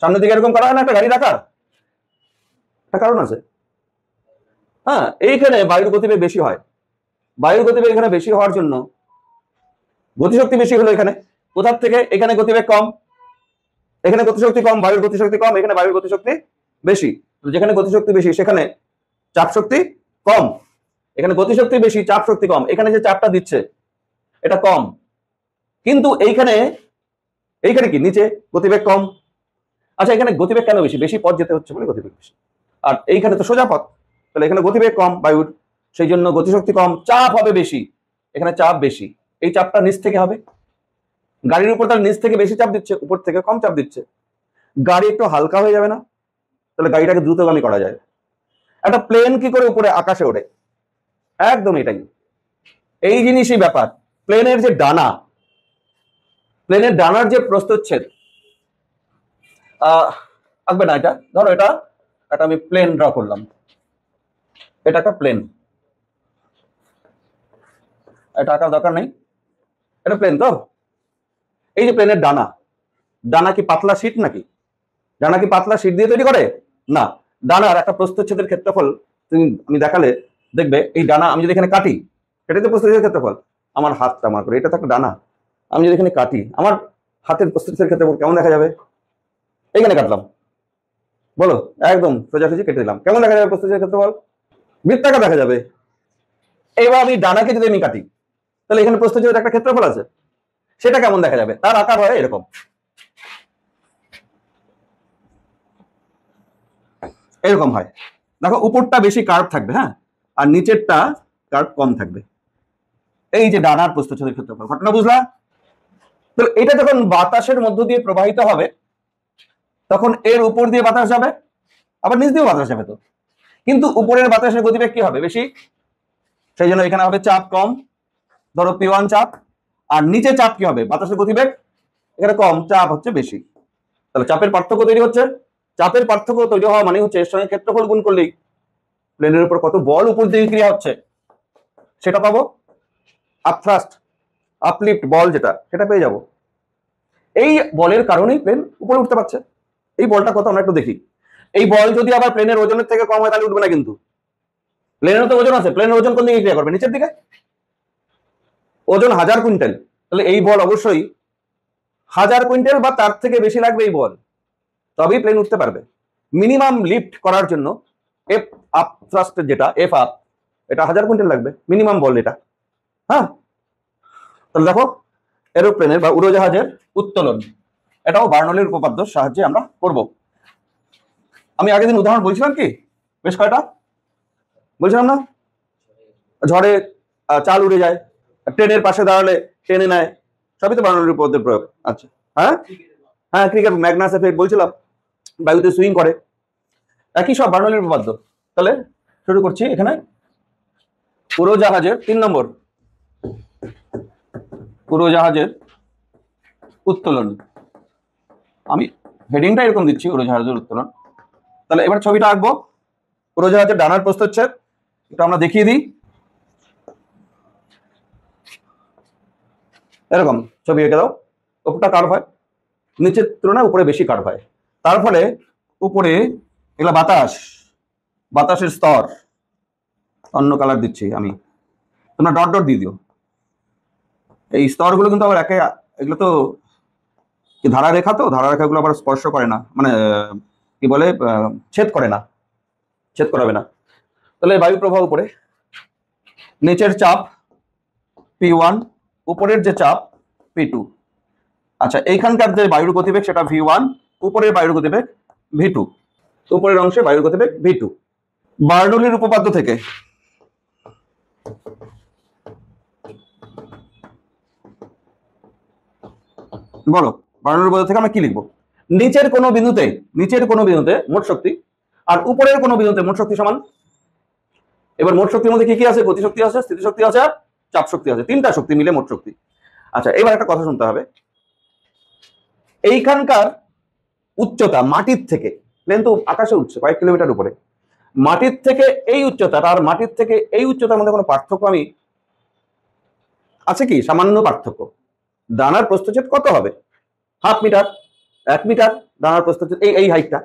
S1: সামনের দিকে এরকম করা হয় না একটা গাড়ির আকার, একটা কারণ আছে। হ্যাঁ, এইখানে বায়ুর গতিবেগ বেশি হয়, বায়ুর গতিবেগ এখানে বেশি হওয়ার জন্য গতিশক্তি বেশি হলো এখানে, কোথার থেকে? এখানে গতিবেগ কম, এখানে গতিশক্তি কম, বায়ুর গতিশক্তি কম, এখানে বায়ুর গতিশক্তি বেশি। যেখানে গতিশক্তি বেশি সেখানে চাপ শক্তি কম, এখানে গতিশক্তি বেশি চাপ শক্তি কম, এখানে যে চাপটা দিচ্ছে এটা কম, কিন্তু এইখানে কি নিচে গতিবেগ কম। আচ্ছা, এখানে গতিবেগ কেন বেশি? বেশি পথ যেতে হচ্ছে বলে গতিবেগ বেশি, আর এইখানে তো সোজা পথ, তাহলে এখানে গতিবেগ কম বায়ুর, সেই জন্য গতিশক্তি কম, চাপ হবে বেশি, এখানে চাপ বেশি, এই চাপটা নিচ থেকে হবে। গাড়ির উপর তার নিচ থেকে বেশি চাপ দিচ্ছে, উপর থেকে কম চাপ দিচ্ছে, গাড়ি একটু হালকা হয়ে যাবে না? তাহলে গাড়িটাকে দ্রুতগামী করা যায়। একটা প্লেন কি করে উপরে আকাশে ওঠে? একদম এটাই, এই জিনিসই ব্যাপার। প্লেনের যে ডানা, প্লেনের ডানার যে প্রস্থচ্ছেদ, আঁকবে না এটা, ধরো এটা একটা আমি প্লেন ড্র করলাম, এটা একটা প্লেন, এটা আঁকার দরকার নেই, এটা প্লেন তো। এই যে প্লেনের ডানা, ডানা কি পাতলা শীট নাকি? ডানা কি পাতলা শীট দিয়ে তৈরি করে? না, ডানার একটা প্রস্থচ্ছেদের ক্ষেত্রফল তুমি আমি দেখালে দেখবে, এই ডানা আমি যদি এখানে কাটি, এটাই তো প্রস্থচ্ছেদের ক্ষেত্রফল, আমার হাতটা আমার করে, এটা তো একটা ডানা, আমি যদি এখানে কাটি আমার হাতের প্রস্থচ্ছেদের ক্ষেত্রফল কেমন দেখা যাবে? এইখানে কাটলাম, বলো, একদম সোজাসুজি কেটে দিলাম, কেমন দেখা যাবে প্রস্থচ্ছেদের ক্ষেত্রফল? বৃত্তাকার দেখা যাবে। এবার আমি ডানাকে যদি আমি কাটি, তাহলে এখানে প্রস্থচ্ছেদের একটা ক্ষেত্রফল আছে, সেটা কেমন দেখা যাবে? তার আকার হয় এরকম, এরকম হয়। দেখো উপরটা বেশি কার্ভ থাকবে, হ্যাঁ, আর নিচেরটা কার্ভ কম থাকবে। এই যে ডানার প্রস্থচ্ছেদের ক্ষেত্রফল, ঘটনা বুঝলা? তো এটা যখন বাতাসের মধ্য দিয়ে প্রবাহিত হবে তখন এর উপর দিয়ে বাতাস যাবে, আবার নিচ দিয়েও বাতাস যাবে। তো কিন্তু উপরের বাতাসের গতিবেগ কি হবে? বেশি, সেই জন্য এখানে হবে চাপ কম, ধরো P1 চাপ। আর নিচে চাপ কি হবে? বাতাসের গতিবেগ এখানে কম, চাপ হচ্ছে বেশি। তাহলে চাপের পার্থক্য তৈরি হচ্ছে। চাপের পার্থক্য তৈরি হওয়া মানে হচ্ছে এর সঙ্গে ক্ষেত্রফল গুণ করলেই প্লেনের উপর কত বল উপর দিয়ে ক্রিয়া হচ্ছে সেটা পাবো। আপথ্রাস্ট, আপলিফট বল যেটা, সেটা পেয়ে যাব। এই বলের কারণেই প্লেন উপরে উঠতে পারছে। এই বলটা কত আমরা একটু দেখি। এই বল যদি আবার প্লেনের ওজনের থেকে কম হয় তাহলে উঠবে না কিন্তু। প্লেনের তো ওজন আছে, প্লেনের ওজন কোন দিকে ক্রিয়া করবে? নিচের দিকে। ওজন 1000 কুইন্টাল, তাহলে এই বল অবশ্যই 1000 কুইন্টাল বা তার থেকে বেশি লাগবে এই বল, তবেই প্লেন উঠতে পারবে। মিনিমাম লিফট করার জন্য এফ আপ থ্রাস্ট যেটা এফ আপ, এটা 1000 কুইন্টাল লাগবে মিনিমাম বল এটা। হ্যাঁ, তাহলে দেখো এরোপ্লেনের বা উড়োজাহাজের উত্তোলন, এটাও বার্নৌলির উপপাদ্যের সাহায্যে আমরা করব। আমি আগের দিন উদাহরণ বলছিলাম কি, বেশ কয়টা বলছিলাম না? ঝড়ে চাল উড়ে যায়, ট্রেনের পাশে দাঁড়ালে টেনে নেয়, সবই তো বার্নৌলির উপপাদ্যের প্রয়োগ। আচ্ছা, হ্যাঁ হ্যাঁ, ক্রিকেট ম্যাগনাস এফেক্ট বলছিলাম, বায়ুতে সুইং করে, একই সব বার্নৌলির উপপাদ্য। তাহলে শুরু করছি এখানে উড়োজাহাজের 3 নম্বর, উড়োজাহাজের উত্তোলন। আমি হেডিংটা এরকম দিচ্ছি, উড়োজাহাজের উত্তোলন। তাহলে এবার ছবিটা আঁকবো। উড়োজাহাজের ডানার প্রস্থচ্ছেদ এটা আমরা দেখিয়ে দিই। এরকম ছবি এঁকে দাও। উপরটা কার্ভ হয়, নিচের তুলনায় উপরে বেশি কার্ভ হয়। তার ফলে উপরে এগুলা বাতাস, বাতাসের স্তর, অন্য কালার দিচ্ছি আমি, তোমরা ডট ডট দিয়ে দিও। এই স্তরগুলো কিন্তু আবার এগুলো তো ধারা রেখা, তো ধারা রেখাগুলো আবার স্পর্শ করে না, মানে কি বলে, ছেদ করে না, ছেদ করাবে না। তাহলে বায়ু প্রবাহ উপরে, নিচের চাপ P1, উপরের যে চাপ P2। আচ্ছা, এইখানকার যে বায়ুর গতিবেগ সেটা V1, উপরের বায়ুর গতিবেগ V2, উপরের অংশে বায়ুর গতিবেগ V2। বার্নৌলির উপপাদ্য থেকে বলো, বার্নৌলির উপপাদ্য থেকে আমরা কি লিখবো? নিচের কোনো বিন্দুতে মোট শক্তি আর উপরের কোনো বিন্দুতে মোট শক্তি সমান। এবার মোট শক্তির মধ্যে কি কি আছে? গতিশক্তি আছে, স্থিতিশক্তি আছে, আর চাপ শক্তি আছে, 3টা শক্তি মিলে মোট শক্তি। আচ্ছা, এবার একটা কথা শুনতে হবে। এইখানকার উচ্চতা মাটির থেকে, প্লেন তো আকাশে উঠছে কয়েক কিলোমিটার উপরে, মাটির থেকে এই উচ্চতা আর মাটির থেকে এই উচ্চতার মধ্যে কোনো পার্থক্য আমি আছে কি? সামান্য পার্থক্য। ডানার প্রস্থচ্ছেদ কত হবে? 0.5 মিটার, 1 মিটার ডানার প্রস্থচ্ছেদ, এই হাইটটা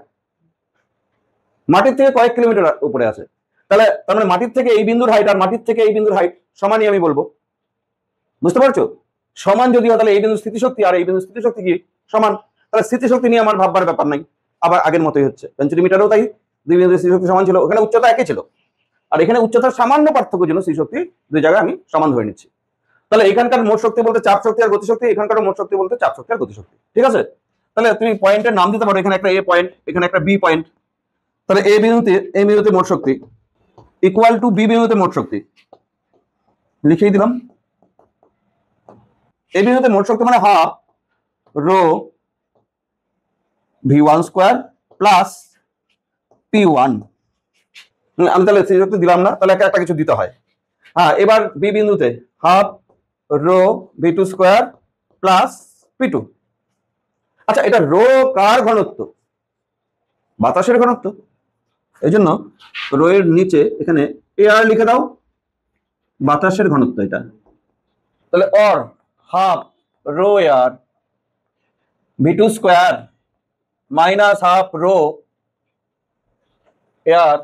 S1: মাটির থেকে কয়েক কিলোমিটার উপরে আছে। তাহলে তার মানে মাটির থেকে এই বিন্দুর হাইট আর মাটির থেকে এই বিন্দুর হাইট সমানই আমি বলবো। বুঝতে পারছো? সমান যদি হয় তাহলে এই বিন্দুর স্থিতিশক্তি আর এই বিন্দুর স্থিতিশক্তি কি সমান? তাহলে স্থিতিশক্তি নিয়ে আমার ভাববার ব্যাপার নাই, আবার আগের মতোই হচ্ছে। সেন্টিমিটারও তাই, দুই বিন্দুর স্থিতিশক্তি সমান ছিল, ওখানে উচ্চতা একই ছিল, আর এখানে উচ্চতার সামান্য পার্থক্যের জন্য স্থিতিশক্তি দুই জায়গায় আমি সমান ধরে নিচ্ছি। তাহলে এখানকার মোট শক্তি বলতে চাপ শক্তি আর গতিশক্তি, এখানকার মোট শক্তি বলতে চাপ শক্তি আর গতিশক্তি। ঠিক আছে? তাহলে তুমি পয়েন্টের নাম দিতে পারো, এখানে একটা এ পয়েন্ট, এখানে একটা বি পয়েন্ট। তাহলে এ বিন্দুতে মোট শক্তি ইকুয়াল টু বি বিন্দুতে মোট শক্তি লিখেই দিলাম। এ বিন্দুতে মোট শক্তি মানে half rho V1 square plus P1। আমি তাহলে স্থিতিশক্তি দিলাম না, তাহলে একটা কিছু দিতে হয়। হ্যাঁ, এবার বি বিন্দুতে half rho V2 square plus P2। আচ্ছা, এটা রো কার ঘনত্ব? বাতাসের ঘনত্ব। এই জন্য রো এর নিচে এখানে এয়ার লিখে দাও, বাতাসের ঘনত্ব এটা। তাহলে or half rho air V2 square minus half rho air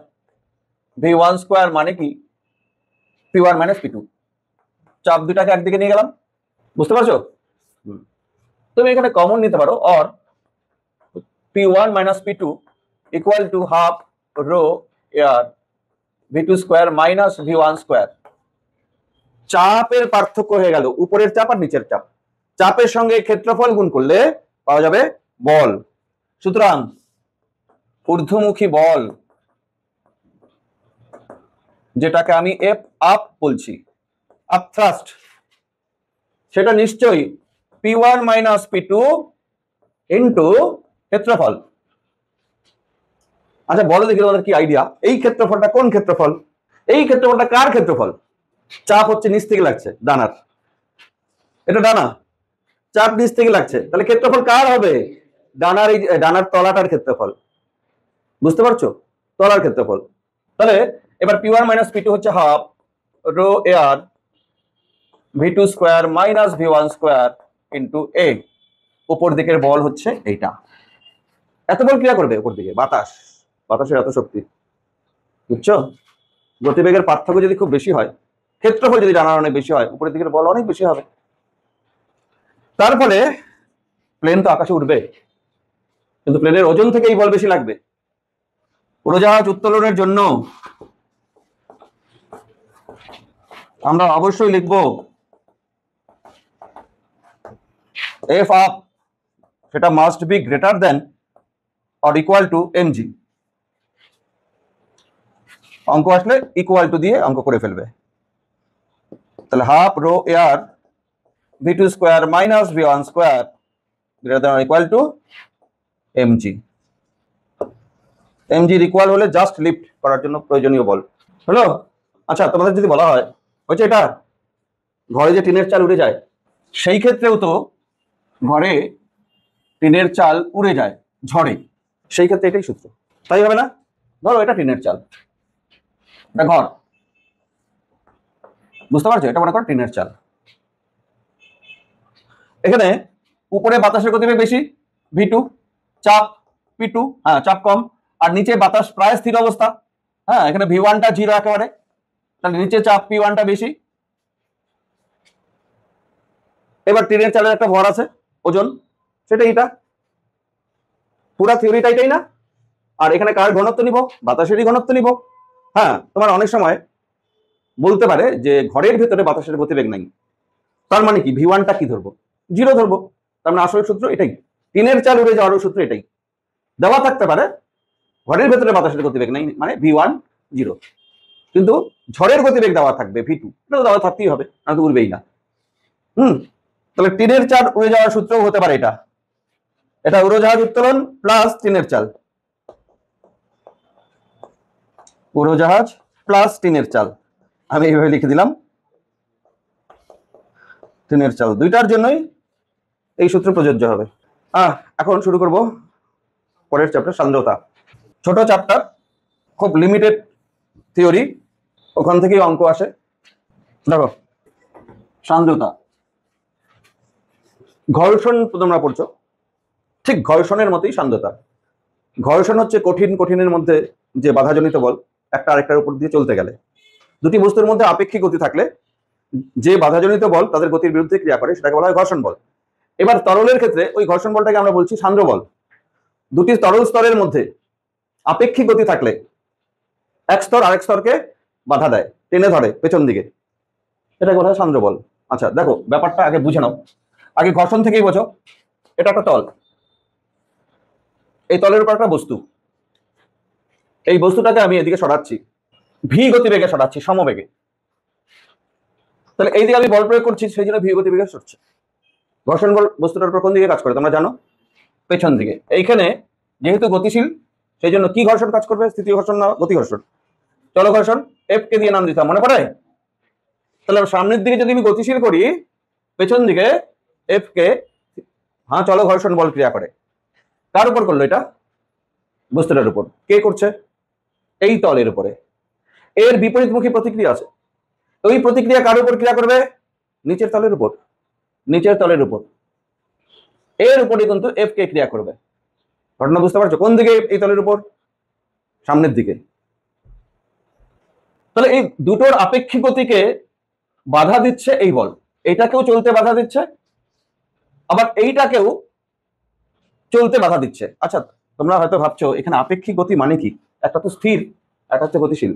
S1: V1 square মানে কি P1 মাইনাস P2। চাপ দুটাকে একদিকে নিয়ে গেলাম, বুঝতে পারছো? তুমি এখানে কমন নিতে পারো, or P1 minus P2 equal to half rho air V2 square minus V1 square. চাপের পার্থক্য হয়ে গেল উপরের চাপ আর নিচের চাপ। চাপের সঙ্গে ক্ষেত্রফল গুণ করলে পাওয়া যাবে বল। সুতরাং ঊর্ধ্বমুখী বল যেটাকে আমি এফ আপ বলছি, আপ থ্রাস্ট, সেটা নিশ্চয়ই P1 মাইনাস P2 ইন্টু ক্ষেত্রফল। আচ্ছা বলো দেখি তোমাদের কি আইডিয়া, এই ক্ষেত্রফলটা কোন ক্ষেত্রফল? এই ক্ষেত্রফলটা কার ক্ষেত্রফল? চাপ হচ্ছে নিচ থেকে লাগছে ডানার, এটা ডানা, চাপ নিচ থেকে লাগছে, তাহলে ক্ষেত্রফল কার হবে? ডানার, এই ডানার তলাটার ক্ষেত্রফল, বুঝতে পারছো? তলার ক্ষেত্রফল। তাহলে এবার P1 মাইনাস P2 হচ্ছে half rho air V2 square minus V1 square into A. উপর দিকের বল হচ্ছে এইটা, এত বল ক্রিয়া করবে উপর দিকে, বাতাস, বাতাসের এত শক্তি, বুঝছো? গতিবেগের পার্থক্য যদি খুব বেশি হয়, ক্ষেত্রফল যদি ডানার অনেক বেশি হয়, উপরের দিকের বল অনেক বেশি হবে। তার ফলে প্লেন তো আকাশে উঠবে, কিন্তু প্লেনের ওজন থেকে এই বল বেশি লাগবে। উড়োজাহাজ উত্তোলনের জন্য আমরা অবশ্যই লিখব এফ আপ, সেটা must be greater than or equal to mg। অঙ্ক আসলে ইকুয়াল টু দিয়ে অঙ্ক করে ফেলবে। তাহলে half rho air V2 square minus V1 square greater than or equal to mg। mg equal হলে জাস্ট লিফট করার জন্য প্রয়োজনীয় বল হলো। আচ্ছা তোমাদের যদি বলা হয় হচ্ছে এটা ঘরে যে টিনের চাল উড়ে যায়, সেই ক্ষেত্রেও তো ঘরে টিনের চাল উড়ে যায় ঝড়ে, সেই ক্ষেত্রে এটাই সূত্র, তাই হবে না? ধরো এটা টিনের চাল, এটা ঘর, বুঝতে পারছো? এটা মনে করো টিনের চাল। এখানে উপরে বাতাসের গতিবেগ বেশি V2, চাপ P2, হ্যাঁ চাপ কম, আর নিচে বাতাস প্রায় স্থির অবস্থা, হ্যাঁ এখানে V1টা 0 একেবারে, তাহলে নিচে চাপ P1টা বেশি। এবার টিনের চালের একটা ভর আছে, ওজন, সেটা এটা, পুরা থিওরিটা এটাই না? আর এখানে কার ঘনত্ব নিব? বাতাসেরই ঘনত্ব নিব। হ্যাঁ তোমার অনেক সময় বলতে পারে যে ঘরের ভেতরে বাতাসের গতিবেগ নাই, তার মানে কি V1টা কি ধরবো? 0 ধরবো। তার মানে আসল সূত্র এটাই, টিনের চাল উড়ে যাওয়ার সূত্র এটাই। দেওয়া থাকতে পারে ঘরের ভেতরে বাতাসের গতিবেগ নাই মানে V1 0, কিন্তু ঝড়ের গতিবেগ দেওয়া থাকবে V2, এটা তো দেওয়া থাকতেই হবে, না তো উড়বেই না। তাহলে টিনের চাল উড়ে যাওয়ার সূত্রও হতে পারে এটা, এটা উড়োজাহাজ উত্তোলন প্লাস টিনের চাল, উড়োজাহাজ প্লাস টিনের চাল, আমি এইভাবে লিখে দিলাম। টিনের চাল দুইটার জন্যই এই সূত্র প্রযোজ্য হবে। এখন শুরু করব পরের চ্যাপ্টার, সান্দ্রতা। ছোট চ্যাপ্টার, খুব লিমিটেড থিওরি, ওখান থেকেই অঙ্ক আসে। দেখো সান্দ্রতা, ঘর্ষণ তোমরা পড়ছো, ঠিক ঘর্ষণের মতোই সান্দ্রতা। ঘর্ষণ হচ্ছে কঠিন কঠিনের মধ্যে যে বাধাজনিত বল, একটা আরেকটার উপর দিয়ে চলতে গেলে, দুটি বস্তুর মধ্যে আপেক্ষিক গতি থাকলে যে বাধাজনিত বল তাদের গতির বিরুদ্ধে ক্রিয়া করে সেটাকে বলা হয় ঘর্ষণ বল। এবার তরলের ক্ষেত্রে ওই ঘর্ষণ বলটাকে আমরা বলছি সান্দ্র বল। দুটি তরল স্তরের মধ্যে আপেক্ষিক গতি থাকলে এক স্তর আরেক স্তরকে বাধা দেয়, টেনে ধরে পেছন দিকে, এটাকে বলা হয় সান্দ্র বল। আচ্ছা দেখো ব্যাপারটা আগে বুঝে নাও, আগে ঘর্ষণ থেকেই বোঝো। এটা একটা তল, এই তলের উপর একটা বস্তু, এই বস্তুটাকে আমি এদিকে সরাচ্ছি, ভি গতিবেগে সরাচ্ছি, সমবেগে। তাহলে এইদিকে আমি বল প্রয়োগ করছি, সেই জন্য ভি গতিবেগে সরছে। ঘর্ষণ বল বস্তুটার উপর কোন দিকে কাজ করে তোমরা জানো? পেছন দিকে। এইখানে যেহেতু গতিশীল, সেই জন্য কি ঘর্ষণ কাজ করবে? স্থিতি ঘর্ষণ না গতি ঘর্ষণ? চলো ঘর্ষণ, এফ কে দিয়ে নাম দিতাম, মনে পড়ে? তাহলে সামনের দিকে যদি আমি গতিশীল করি, পেছন দিকে এফ কে, হ্যাঁ চলো ঘর্ষণ বল ক্রিয়া করে। কার উপর করলো এটা? বস্তুটার উপর। কে করছে? এই তলের উপরে। এর বিপরীতমুখী প্রতিক্রিয়া আছে, ওই প্রতিক্রিয়া কার উপর ক্রিয়া করবে? নিচের তলের উপর, নিচের তলের উপর। এর উপরে কিন্তু এফ কে ক্রিয়া করবে। ঘটনা বুঝতে পারছো? কোন দিকে? এই তলের উপর, সামনের দিকে। তাহলে এই দুটোর আপেক্ষিক গতিকে বাধা দিচ্ছে এই বল, এইটাকেও চলতে বাধা দিচ্ছে, আবার এইটাকেও চলতে বাধা দিচ্ছে। আচ্ছা তোমরা হয়তো ভাবছো এখানে আপেক্ষিক গতি মানে কি? একটা তো স্থির, একটা হচ্ছে গতিশীল,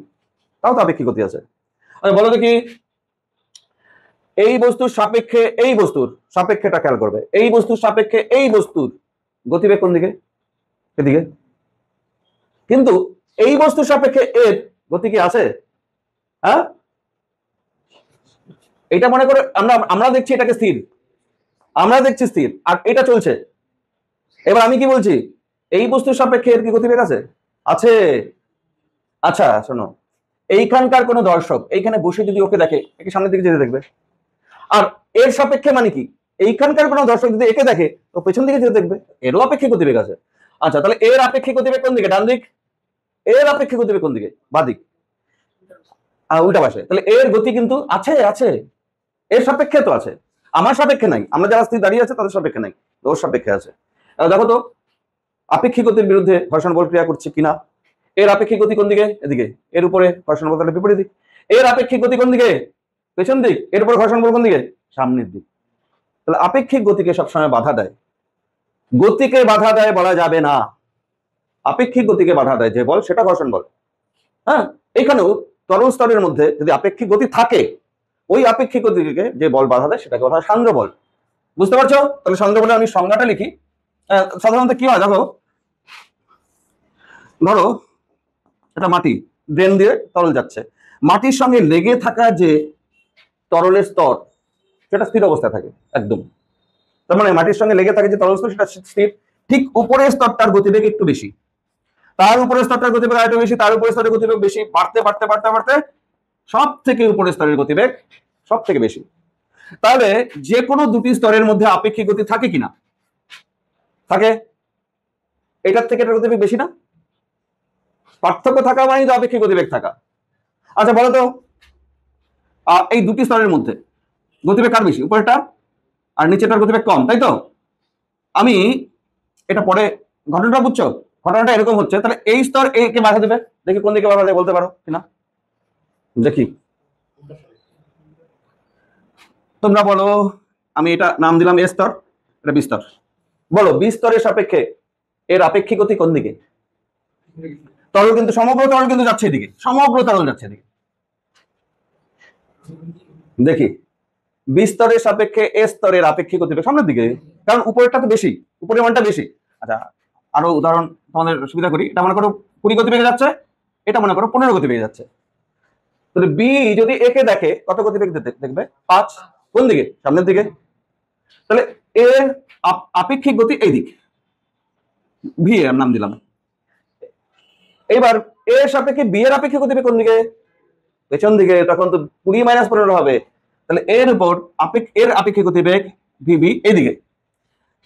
S1: তাও তো আপেক্ষিক গতি আছে। আচ্ছা বলো দেখি, এই বস্তুর সাপেক্ষে এই বস্তুর সাপেক্ষেটা খেয়াল করবে, এই বস্তুর সাপেক্ষে এই বস্তুর গতিবেগ কোন দিকে? এদিকে। কিন্তু এই বস্তুর সাপেক্ষে এর গতি কি আছে? হ্যাঁ, এটা মনে করে আমরা দেখছি এটাকে স্থির, আমরা দেখছি স্থির, আর এটা চলছে। এবার আমি কি বলছি, এই বস্তুর সাপেক্ষে এর কি গতিবেগ আছে? আছে। আচ্ছা শোনো, এইখানকার কোন দর্শক এইখানে বসে যদি ওকে দেখে, একে সামনের দিকে যেতে দেখবে। আর এর সাপেক্ষে মানে কি, এইখানকার কোন দর্শক যদি একে দেখে তো পেছন দিকে যেতে দেখবে, এরও আপেক্ষিক গতিবেগ আছে। আচ্ছা তাহলে এর আপেক্ষিক গতিবেগ কোন দিকে? ডান দিক। এর আপেক্ষিক গতিবেগ কোন দিকে? বাঁ দিক। উল্টা পাশে। তাহলে এর গতি কিন্তু আছে, আছে, এর সাপেক্ষে তো আছে, আমার সাপেক্ষে নাই। আমরা যারা স্থির দাঁড়িয়ে আছে তাদের সাপেক্ষে নাই, ওর সাপেক্ষে আছে। দেখো তো আপেক্ষিক গতির বিরুদ্ধে ঘর্ষণ বল ক্রিয়া করছে কিনা। এর আপেক্ষিক গতি কোন দিকে? এদিকে। এর উপরে ঘর্ষণ বল তাহলে বিপরীত দিক। এর আপেক্ষিক গতি কোন দিকে? পেছন দিক। এর উপরে ঘর্ষণ বল কোন দিকে? সামনের দিক। তাহলে আপেক্ষিক গতিকে সবসময় বাধা দেয়, গতিকে বাধা দেয় বলা যাবে না, আপেক্ষিক গতিকে বাধা দেয় যে বল সেটা ঘর্ষণ বল। হ্যাঁ, এখানেও তরল স্তরের মধ্যে যদি আপেক্ষিক গতি থাকে, ওই আপেক্ষিক গতিকে যে বল বাধা দেয় সেটাকে বলা হয় সান্দ্র বল। বুঝতে পারছো? তাহলে সান্দ্র বলে আমি সংজ্ঞাটা লিখি। সাধারণত কি হয় দেখো, ধরো এটা মাটি, ড্রেন দিয়ে তরল যাচ্ছে, মাটির সঙ্গে লেগে থাকা যে তরলের স্তর সেটা স্থির অবস্থায় থাকে একদম। তার মানে মাটির সঙ্গে লেগে থাকে যে তরল স্তর সেটা স্থির। ঠিক উপরের স্তরটার গতিবেগ একটু বেশি, তার উপরের স্তরটার গতিবেগ আরেকটু বেশি, তার উপরের স্তরের গতিবেগ বেশি, বাড়তে বাড়তে বাড়তে বাড়তে সব থেকে উপরের স্তরের গতিবেগ সব থেকে বেশি। তাহলে যে কোনো দুটি স্তরের মধ্যে আপেক্ষিক গতি থাকে কিনা? থাকে। এটার থেকে এটার গতিবেগ বেশি না? পার্থক্য থাকা মানে তো আপেক্ষিক গতিবেগ থাকা। আচ্ছা বলো তো, এই দুটি স্তরের মধ্যে গতিবেগ কার বেশি? উপরেরটা আর নিচেরটার গতিবেগ কম, তাই তো? আমি এটা পরে, ঘটনাটা বুঝছো? ঘটনাটা এরকম হচ্ছে, তাহলে এই স্তর একে বাধা দেবে, দেখি কোন দিকে বাধা দেবে বলতে পারো কিনা দেখি। তোমরা বলো, আমি এটা নাম দিলাম এ স্তর, এটা বি স্তর। বলো বি স্তরের সাপেক্ষে এর আপেক্ষিক গতি কোন দিকে? তরল কিন্তু, সমগ্র তরল কিন্তু যাচ্ছে এদিকে, সমগ্র তরল যাচ্ছে এদিকে। দেখি বি স্তরের সাপেক্ষে এ স্তরের আপেক্ষিক গতিবেগ সামনের দিকে, কারণ উপরেরটা তো বেশি, উপরের মানটা বেশি। আচ্ছা আরো উদাহরণ তোমাদের সুবিধা করি, এটা মনে করো 20 গতিবেগে যাচ্ছে, এটা মনে করো 15 গতিবেগে যাচ্ছে। তাহলে বি যদি একে দেখে কত গতিবেগ দেখবে? 5। কোন দিকে? সামনের দিকে। তাহলে এর আপেক্ষিক গতি এই দিক, ভি এর নাম দিলাম। এবার এর সাপেক্ষে বি এর আপেক্ষিক গতিবেগ কোন দিকে? পেছন দিকে। তখন তো 20 - 15 হবে। তাহলে এর উপর এর আপেক্ষিক গতিবেগ ভিবি এইদিকে।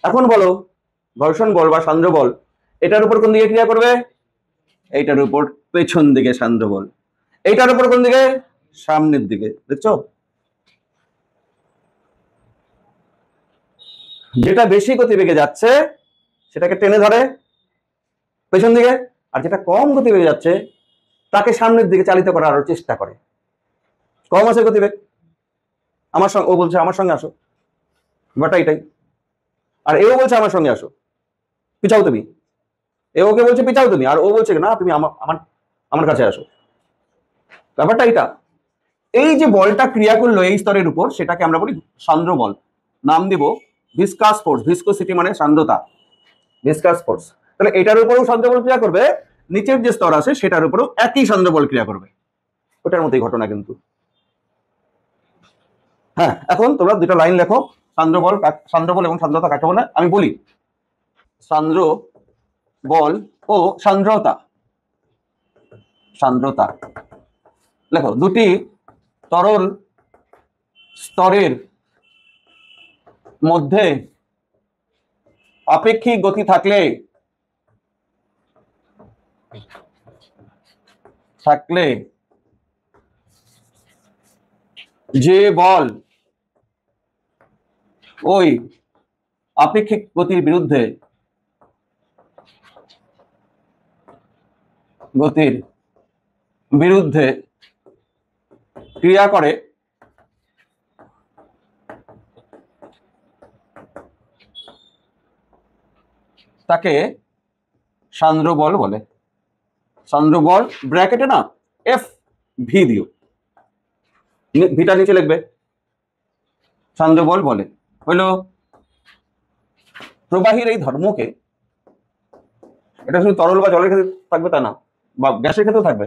S1: এখন বলো ঘর্ষণ বল বা সান্দ্র বল এটার উপর কোন দিকে ক্রিয়া করবে? এইটার উপর পেছন দিকে সান্দ্র বল। এইটার উপর কোন দিকে? সামনের দিকে। দেখছো, যেটা বেশি গতিবেগে যাচ্ছে সেটাকে টেনে ধরে পেছন দিকে, আর যেটা কম গতিবেগে যাচ্ছে তাকে সামনের দিকে চালিত করার চেষ্টা করে। কম আছে গতিবেগ, আমার সঙ্গে, ও বলছে আমার সঙ্গে আসো, ব্যাপারটা এটাই। আর এও বলছে আমার সঙ্গে আসো, পিছাও তুমি। এ ওকে বলছে পিছাও তুমি, আর ও বলছে না তুমি আমার কাছে আসো। ব্যাপারটা এটা। এই যে বলটা ক্রিয়া করলো এই স্তরের উপর, সেটাকে আমরা বলি সান্দ্র বল। নাম দিব ভিসকাস ফোর্স। ভিসকোসিটি মানে সান্দ্রতা, ভিসকাস ফোর্স। তাহলে এটার উপরেও সান্দ্র বল ক্রিয়া করবে, নিচের যে স্তর আছে সেটার উপরেও একই সান্দ্র বল ক্রিয়া করবে। ওটার মতোই ঘটনা কিন্তু। হ্যাঁ, এখন তোমরা দুটো লাইন লেখো, সান্দ্র বল এবং সান্দ্রতা কাকে বলে আমি বলি। সান্দ্র বল ও সান্দ্রতা, সান্দ্রতা লেখো। দুটি তরল স্তরের মধ্যে আপেক্ষিক গতি থাকলে যে বল ওই আপেক্ষিক গতির বিরুদ্ধে ক্রিয়া করে তাকে সান্দ্র বল বলে। সান্দ্র বল ব্র্যাকেটে না এফ ভি দিও, ভিটা নিচে লিখবে। সান্দ্র বল বলে হইল প্রবাহীর এই ধর্মকে, এটা শুধু তরল বা জলের ক্ষেত্রে থাকবে তা না, বা গ্যাসের ক্ষেত্রেও থাকবে।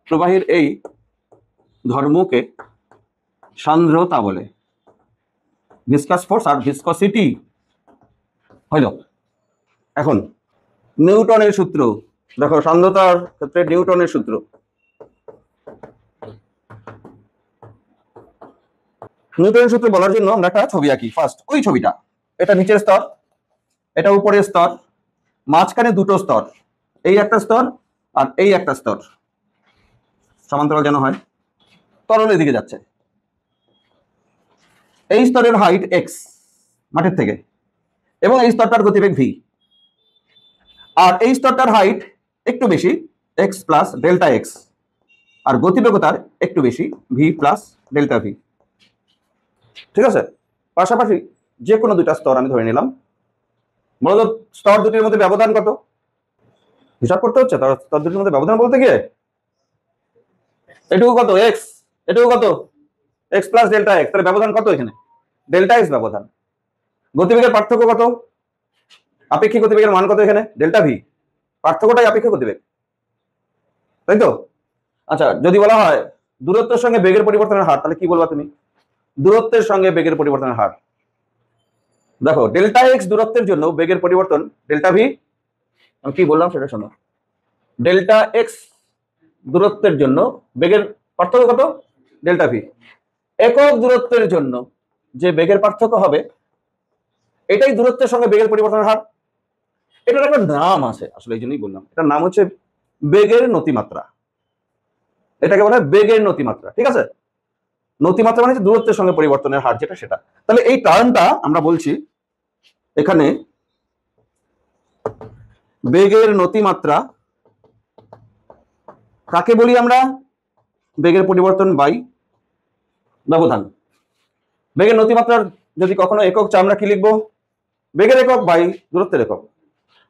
S1: প্রবাহীর এই ধর্মকে সান্দ্রতা বলে, ভিসকাস ফোর্স আর ভিসকসিটি হইল। এখন নিউটনের সূত্র দেখো, সান্দ্রতার ক্ষেত্রে নিউটনের সূত্র। নিউটনের সূত্র বলার জন্য আমরা একটা ছবি আঁকি। ফার্স্ট ওই ছবিটা, এটা নিচের স্তর, এটা উপরের স্তর, মাঝখানে দুটো স্তর, এই একটা স্তর আর এই একটা স্তর, সমান্তরাল যেন হয়, তরলের দিকে যাচ্ছে। এই স্তরের হাইট এক্স মাটির থেকে, এবং এই স্তরটার গতিবেগ ভি, আর এই স্তরটার হাইট একটু বেশি এক্স প্লাস ডেল্টা এক্স, আর গতিবেগতার একটু বেশি ভি প্লাস ডেল্টা ভি। ঠিক আছে, পাশাপাশি যে কোনো দুইটা স্তর আমি ধরে নিলাম। মূলত স্তর দুটির মধ্যে ব্যবধান কত হিসাব করতে হচ্ছে। স্তর দুটির মধ্যে ব্যবধান বলতে গিয়ে এটুকু কত এক্স, এটুকু কত এক্স প্লাস ডেল্টা এক্স, তাহলে ব্যবধান কত এখানে ডেল্টা এক্স ব্যবধান। গতিবেগের পার্থক্য কত, আপেক্ষিক গতিবেগের মান কত এখানে ডেল্টা ভি, পার্থক্যটাই আপেক্ষিক গতিবেগ, তাই তো? আচ্ছা, যদি বলা হয় দূরত্বের সঙ্গে বেগের পরিবর্তনের হার, তাহলে কি বলবা তুমি? দূরত্বের সঙ্গে বেগের পরিবর্তনের হার। দেখো ডেল্টা এক্স দূরত্বের জন্য বেগের পরিবর্তন ডেল্টা ভি, আমি কি বললাম সেটা শোনো। ডেল্টা এক্স দূরত্বের জন্য বেগের পার্থক্য কত ডেল্টা ভি। একক দূরত্বের জন্য যে বেগের পার্থক্য হবে এটাই দূরত্বের সঙ্গে বেগের পরিবর্তনের হার। এটার একটা নাম আছে আসলে, এই জন্যই বললাম, এটার নাম হচ্ছে বেগের নতিমাত্রা। এটাকে বলা হয় বেগের নতিমাত্রা। ঠিক আছে, নতিমাত্রা মানে দূরত্বের সঙ্গে পরিবর্তনের হার যেটা, সেটা। তাহলে এই টার্মটা আমরা বলছি এখানে বেগের নতিমাত্রা কাকে বলি আমরা? বেগের পরিবর্তন বাই ব্যবধান। বেগের নতিমাত্রার যদি কখনো একক চাই আমরা কি লিখবো? বেগের একক বাই দূরত্বের একক।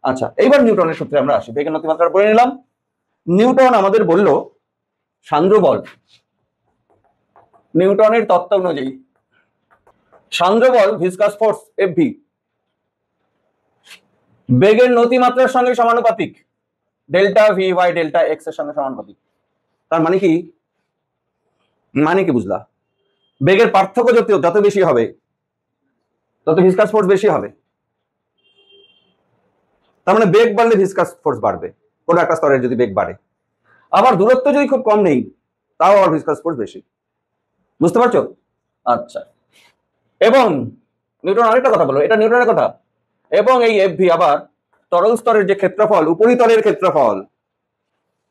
S1: আচ্ছা, এইবার নিউটনের সূত্রে আমরা আসি। বেগের নতিমাত্রা পড়ে নিলাম। নিউটন আমাদের বলল সান্দ্র বল, নিউটনের তত্ত্ব অনুযায়ী সান্দ্র বল ভিসকাস ফোর্স এফভি বেগের নতিমাত্রার সঙ্গে সমানুপাতিক, delta V by delta X এর সঙ্গে সমানুপাতিক। তার মানে কি? মানে কি বুঝলা? বেগের পার্থক্য যত বেশি হবে তত ভিসকাস ফোর্স বেশি হবে। তার মানে বেগ বাড়লে ভিসকাস ফোর্স বাড়বে, কোনো একটা স্তরের যদি বেগ বাড়ে। আবার দূরত্ব যদি খুব কম নেই তাও আবার ভিসকাস ফোর্স বেশি। বুঝতে পারছো? আচ্ছা, এবং নিউটন আরেকটা কথা বলো, এটা নিউটনের কথা। এবং এই এফভি আবার তরল স্তরের যে ক্ষেত্রফল, উপরিতলের ক্ষেত্রফল,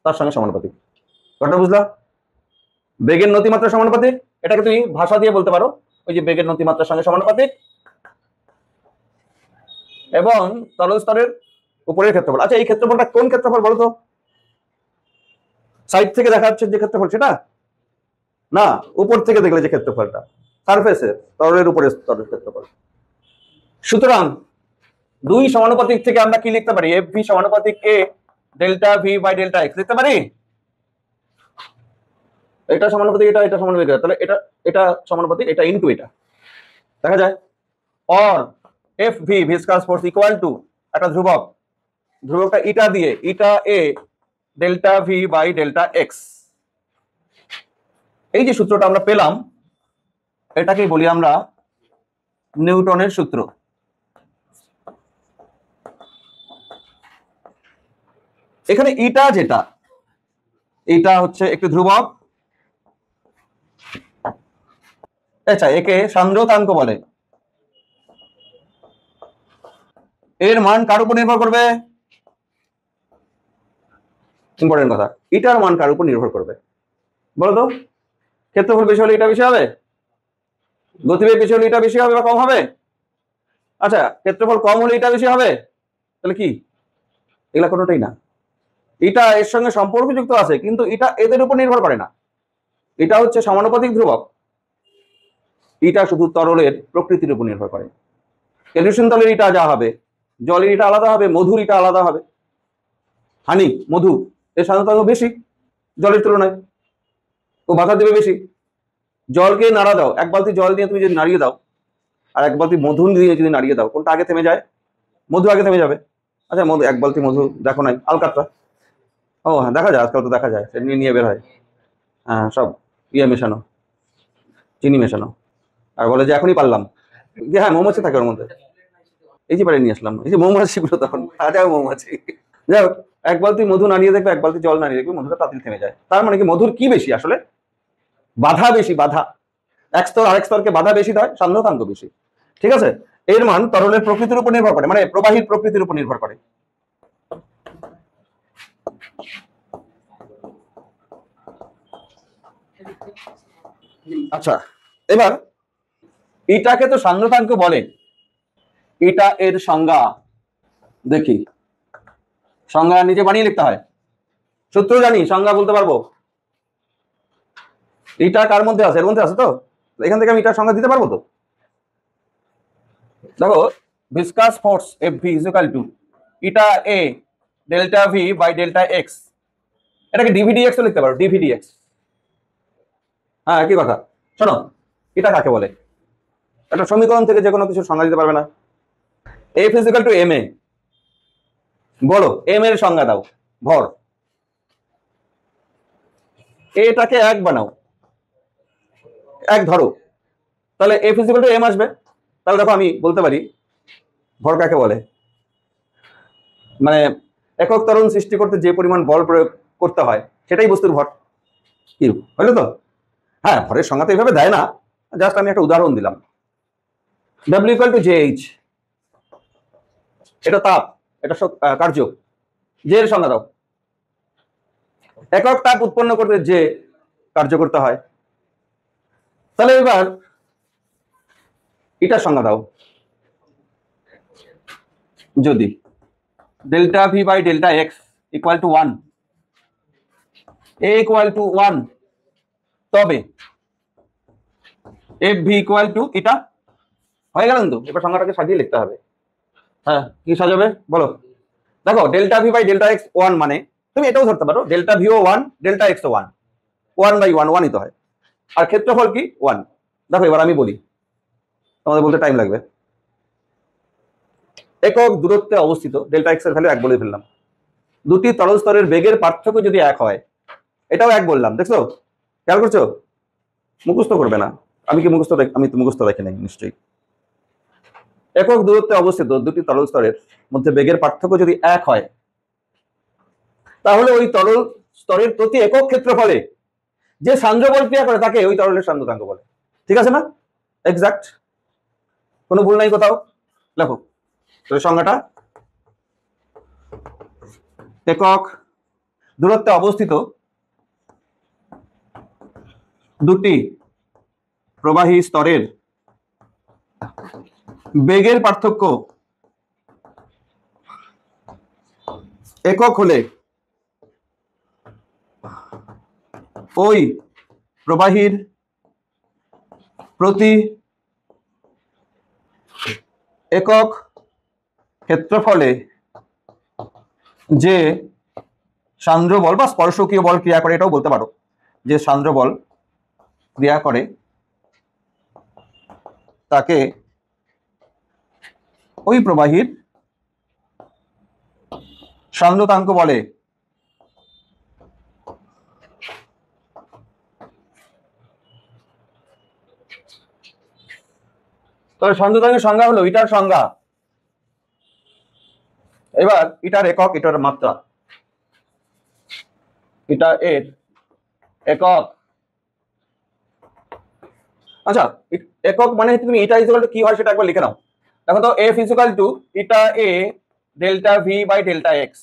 S1: তার সঙ্গে সমানুপাতিক। কথা বুঝলা? বেগের নতিমাত্রা সমানুপাতিক, এটাকে তুমি ভাষা দিয়ে বলতে পারো ওই যে বেগের নতিমাত্রার সঙ্গে সমানুপাতিক, এবং তরল স্তরের উপরের ক্ষেত্রফল। আচ্ছা, এই ক্ষেত্রফলটা কোন ক্ষেত্রফল বলতো? সাইড থেকে দেখা যাচ্ছে যে ক্ষেত্রফল সেটা না, উপর থেকে দেখলে যে ক্ষেত্রফলটা, সারফেসে তরলের উপরের স্তরের ক্ষেত্রফল। সুতরাং দুই সমানুপাতিক থেকে আমরা কি লিখতে পারি? এফ ভি সমানুপাতিক A delta V by delta X লিখতে পারি। এটা সমানুপাতিক এটা, এটা সমানুপাতিক এটা, তাহলে এটা এটা সমানুপাতিক এটা ইনটু এটা দেখা যায়। Or F V viscous force equal to একটা ধ্রুবক, ধ্রুবকটা ইটা দিয়ে, eta A delta V by delta X. এই যে সূত্রটা আমরা পেলাম এটাকে বলি আমরা নিউটনের সূত্র। এখানে ইটা যেটা, এটা হচ্ছে একটি ধ্রুবক। আচ্ছা, একে সান্দ্রতাঙ্ক বলে। এর মান কার উপর নির্ভর করবে? ইম্পর্টেন্ট কথা, ইটার মান কার উপর নির্ভর করবে বলো তো? ক্ষেত্রফল বেশি হলে এটা বেশি হবে, গতিবেগ বেশি হলে এটা বেশি হবে বা কম হবে? আচ্ছা, ক্ষেত্রফল কম হলে এটা বেশি হবে, তাহলে কি? এগুলা কোনোটাই না। এটা এর সঙ্গে সম্পর্কযুক্ত আছে কিন্তু এটা এদের উপর নির্ভর করে না। এটা হচ্ছে সমানুপাতিক ধ্রুবক। এটা শুধু তরলের প্রকৃতির উপর নির্ভর করে। ক্যালসিয়াম তলের ইটা যা হবে, জলের ইটা আলাদা হবে, মধুর ইটা আলাদা হবে। হানি, মধু এর সাধারণত বেশি জলের তুলনায়, ও বাধা দেবে বেশি। জলকে নাড়া দাও, এক বালতি জল দিয়ে তুমি যদি নাড়িয়ে দাও আর এক বালতি মধু দিয়ে যদি নাড়িয়ে দাও, কোনটা আগে থেমে যায়? মধু আগে থেমে যাবে। আচ্ছা, মধু এক বালতি মধু দেখো নাই আলকাতরা? ও হ্যাঁ, দেখা যায়, আজকাল তো দেখা যায়, নিয়ে নিয়ে বের হয়। হ্যাঁ, সব ইয়ে মেশানো, চিনি মেশানো, আর বলে যে এখনই পারলাম। হ্যাঁ, মৌমাছি থাকে ওর মধ্যে। এই যে বাড়ি নিয়ে আসলাম, এই যে মৌমাছিগুলো, তখন হাজার মৌমাছি। যাই হোক, এক বালতি মধু নাড়িয়ে দেখবে, এক বালতি জল নাড়িয়ে দেখবে, মধুটা তাড়াতাড়ি থেমে যায়। তার মানে কি, মধুর কি বেশি আসলে? বাধা বেশি, বাধা। এক স্তর আরেক স্তরকে বাধা বেশি দেয়, সান্দ্রতাঙ্ক বেশি। ঠিক আছে, এর মান তরলের প্রকৃতির উপর নির্ভর করে, মানে প্রবাহীর প্রকৃতির উপর নির্ভর করে। আচ্ছা, এবার এটাকে তো সান্দ্রতাঙ্ক বলে, এটা এর সংজ্ঞা দেখি। সংজ্ঞা নিজে বানিয়ে লিখতে হয়, সূত্র জানি, সংজ্ঞা বলতে পারবো। এটা কার মধ্যে আছে? এর মধ্যে আছে তো, এখান থেকে আমি এটার সংজ্ঞা দিতে পারবো তো। দেখো, viscous force Fv is equal to eta A delta V by delta X. এটাকে ডিভিডিএক্স ও লিখতে পারো, ডিভিডিএক্স। হ্যাঁ, একই কথা। শোনো, এটা কাকে বলে? একটা সমীকরণ থেকে যে কোনো কিছু সংজ্ঞা দিতে পারবে না? F is equal to M A. বলো, এম এর সংজ্ঞা দাও। ভর। এটাকে এক বানাও, এক ধরো, তাহলে F is equal to M আসবে। তাহলে দেখো, আমি বলতে পারি ভর কাকে বলে। মানে একক ত্বরণ সৃষ্টি করতে যে পরিমাণ বল প্রয়োগ করতে হয়, সেটাই বস্তুর ভর। কি হলো তো? হ্যাঁ, ভরের সংজ্ঞা তো এইভাবে দেয় না, জাস্ট আমি একটা উদাহরণ দিলাম। W ইকুয়াল টু JH, এটা তাপ, এটা কার্য। যে এর সংজ্ঞা দাও। একক তাপ উৎপন্ন করতে যে কার্য করতে হয়। তাহলে এবার এটার সংজ্ঞা দাও। যদি delta V by delta X equal to 1, A equal to 1, তবে এফ ভি ইকুয়াল টু এটা। হয়ে গেল কিন্তু, এবার সংজ্ঞাটাকে সাজিয়ে লিখতে হবে। হ্যাঁ, কি সাজাবে বলো? দেখো, delta V by delta X 1 মানে তুমি এটাও ধরতে পারো, ডেল্টা ভিও 1, ডেল্টা এক্স 1, 1/1, 1ই তো হয়। আর ক্ষেত্রফল কি? 1। দেখো, এবার আমি বলি, তোমাদের বলতে টাইম লাগবে। একক দূরত্বে অবস্থিত ডেল্টা এক্স এর ভ্যালু 1 বলে ফেললাম। দুটি তরল স্তরের বেগের পার্থক্য যদি 1 হয়, এটাও 1 বললাম। দেখছো, খেয়াল করছো? মুখস্থ করবে না। আমি কি মুখস্থ? আমি তো মুখস্থ রাখি নাই নিশ্চয়ই। একক দূরত্বে অবস্থিত দুটি তরল স্তরের মধ্যে বেগের পার্থক্য যদি 1 হয়, তাহলে ওই তরল স্তরের প্রতি একক ক্ষেত্রফলে যে সান্দ্র বল ক্রিয়া করে তাকে ওই তরলের সান্দ্রতাঙ্ক বলে। ঠিক আছে না? এক্সাক্ট, কোনো ভুল নাই কোথাও। দেখো, সংজ্ঞাটা, একক দূরত্বে অবস্থিত দুটি প্রবাহী স্তরের বেগের পার্থক্য একক হলে ওই প্রবাহীর প্রতি একক ক্ষেত্রফলে যে সান্দ্র বল বা স্পর্শকীয় বল ক্রিয়া করে, এটাও বলতে পারো, যে সান্দ্র বল ক্রিয়া করে তাকে ওই প্রবাহীর সান্দ্রতাঙ্ক বলে। তবে সান্দ্রতাঙ্কের সংজ্ঞা হলো এটার সংজ্ঞা। এবার এটার একক, এটার মাত্রা, এটা এর একক। আচ্ছা, একক মানে তুমি এটা ইকুয়াল টু কি হয় সেটা একবার লিখে নাও। দেখো তো, F equal to eta A delta V by delta X.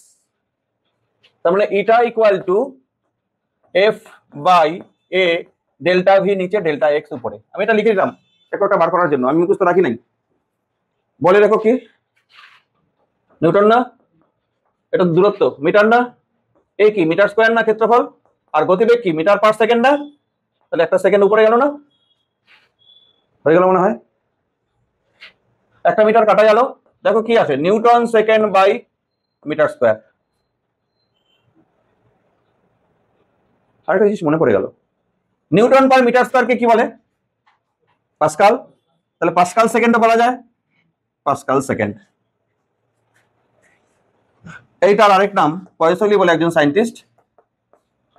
S1: তার মানে এটা equal to F by A delta V নিচে ডেল্টা এক্স উপরে। আমি এটা লিখে দিলাম এককটা বার করার জন্য, আমি মুখস্থ রাখি নাই। বলে রাখো কি? নিউটন না? এটা দূরত্ব মিটার না? এ কি মিটার স্কয়ার না ক্ষেত্রফল? আর গতিবেগ কি মিটার পার সেকেন্ড না? তাহলে একটা সেকেন্ড উপরে গেল না? হয়ে গেল মনে হয়। একটা মিটার কাটা গেল, দেখো কি আছে, newton second by metre square. আরেকটা জিনিস মনে পড়ে গেল, নিউটন পার মিটার স্কয়ারকে কি বলে? পাস্কাল। তাহলে পাস্কাল সেকেন্ডও বলা যায়, পাস্কাল সেকেন্ড। এইটার আরেক নাম পয়সলি বলে একজন সায়েন্টিস্ট,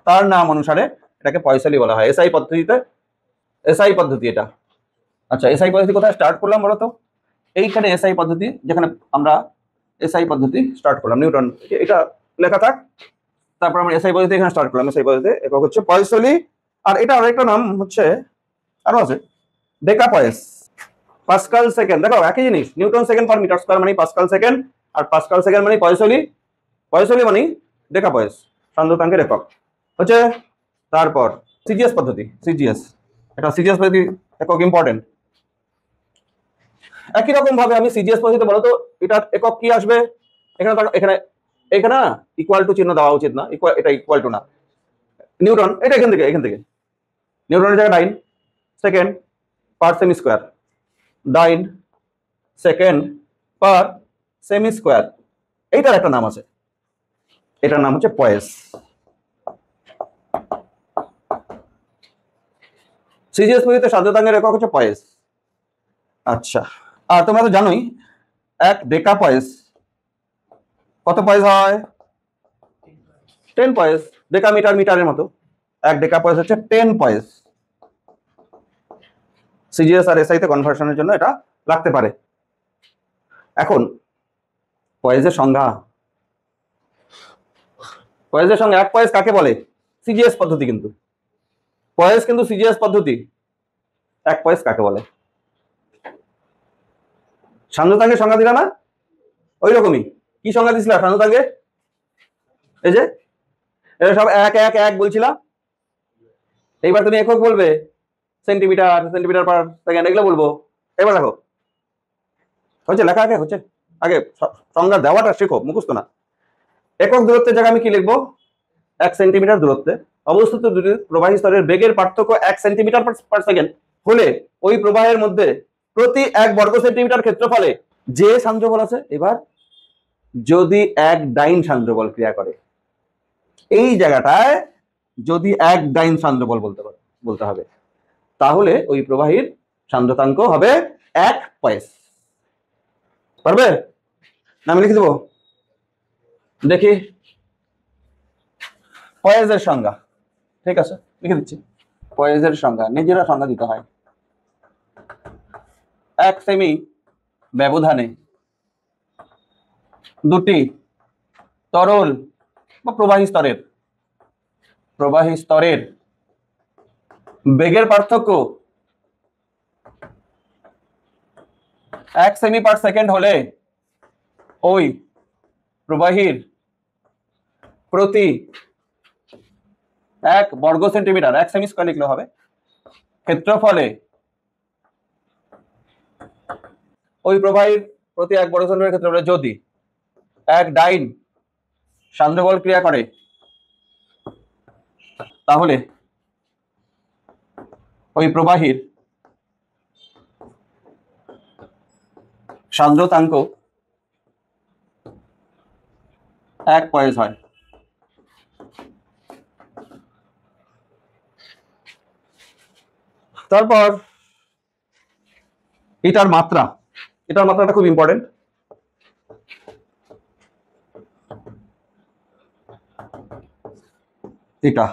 S1: তার নাম অনুসারে এটাকে পয়সলি বলা হয় এসআই পদ্ধতিতে। এসআই পদ্ধতি এটা। আচ্ছা, এসআই পদ্ধতি কোথায় স্টার্ট করলাম বলো তো? এইখানে এসআই পদ্ধতি, যেখানে আমরা এসআই পদ্ধতি স্টার্ট করলাম, নিউটন এটা লেখা থাক। তারপর আমরা এসআই পদ্ধতি এখানে স্টার্ট করলাম। এসআই পদ্ধতি একক হচ্ছে পয়সলি, আর এটা আরেকটা নাম হচ্ছে, আরো আছে, ডেকাপয়েস, পাস্কাল সেকেন্ড। দেখো একই জিনিস, newton second per metre square মানে পাস্কাল সেকেন্ড, আর পাস্কাল সেকেন্ড মানে পয়সলি, পয়সলি মানে ডেকাপয়েস, সান্দ্রতাঙ্কের একক হচ্ছে। তারপর সিজিএস পদ্ধতি, সিজিএস, এটা সিজিএস পদ্ধতি একক ইম্পর্টেন্ট। একই রকম ভাবে আমি সিজিএস পদ্ধতিতে বলো তো এটার একক কি আসবে? এখানে এখানে এখানে না ইকুয়াল টু চিহ্ন দেওয়া উচিত না, এটা ইকুয়াল টু না। নিউটন এটা এখান থেকে নিউটনের জায়গায় 9 সেকেন্ড পার সেমি স্কোয়ার, 9 সেকেন্ড পার সেমি স্কোয়ার, এইটার একটা নাম আছে, এটার নাম হচ্ছে পয়েস। সিজিএস পদ্ধতিতে সান্দ্রতাঙ্কের একক হচ্ছে পয়েস। আচ্ছা, আর তোমরা তো জানোই এক ডেকা পয়েস কত পয়েস হয়? 10 পয়েস। ডেকা মিটার মিটারের মতো, এক ডেকা পয়েস হচ্ছে 10 পয়েস। সিজিএস আর এসআই তে কনভার্সনের জন্য এটা লাগতে পারে। এখন পয়েসের সংজ্ঞা, পয়েসের সঙ্গে এক পয়েস কাকে বলে? সিজিএস পদ্ধতি কিন্তু পয়েস, কিন্তু সিজিএস পদ্ধতি এক পয়েস কাকে বলে? সান্দ্রতাঙ্কের সংজ্ঞা দিলা না? ওই রকমই কি সংজ্ঞা দিছিলা সান্দ্রতাঙ্কে? এই যে এটা সব এক এক এক বলছিলাম, এইবার তুমি একক বলবে, সেন্টিমিটার, সেন্টিমিটার পার সেকেন্ড, এগুলো বলবো। এবার দেখো হচ্ছে লেখা আগে হচ্ছে, আগে সংজ্ঞা দেওয়াটা শেখো, মুখস্থ না। একক দূরত্বের জায়গায় আমি কি লিখবো? 1 সেন্টিমিটার দূরত্বে অবস্থিত দুটি প্রবাহী স্তরের বেগের পার্থক্য 1 সেন্টিমিটার পার সেকেন্ড হলে ওই প্রবাহের মধ্যে প্রতি 1 বর্গ সেন্টিমিটার ক্ষেত্রফলে যে সান্দ্রবল আছে, এবার যদি 1 ডাইন সান্দ্রবল ক্রিয়া করে, এই জায়গাটায় যদি 1 ডাইন সান্দ্রবল বলতে হবে, তাহলে ওই প্রবাহীর সান্দ্রতাঙ্ক হবে 1 পয়েস। পারবে না? আমি লিখে দেবো, দেখি পয়েসের সংজ্ঞা। ঠিক আছে, লিখে দিচ্ছি। পয়েসের সংজ্ঞা নিজেরা সংজ্ঞা দিতে হয়। 1 সেমি ব্যবধানে দুটি তরল বা প্রবাহী স্তরের বেগের পার্থক্য 1 সেমি পার সেকেন্ড হলে ওই প্রবাহীর প্রতি 1 বর্গ সেন্টিমিটার, 1 সেমি স্কয়ার লিখলে হবে, ক্ষেত্রফলে ওই প্রবাহীর প্রতি 1 বর্গ সেন্টিমিটার ক্ষেত্রফলে যদি 1 ডাইন সান্দ্রবল ক্রিয়া করে, তাহলে ওই প্রবাহীর সান্দ্রতাঙ্ক 1 পয়েস হয়। তারপর এটার মাত্রাটা খুব ইম্পর্টেন্ট। এটা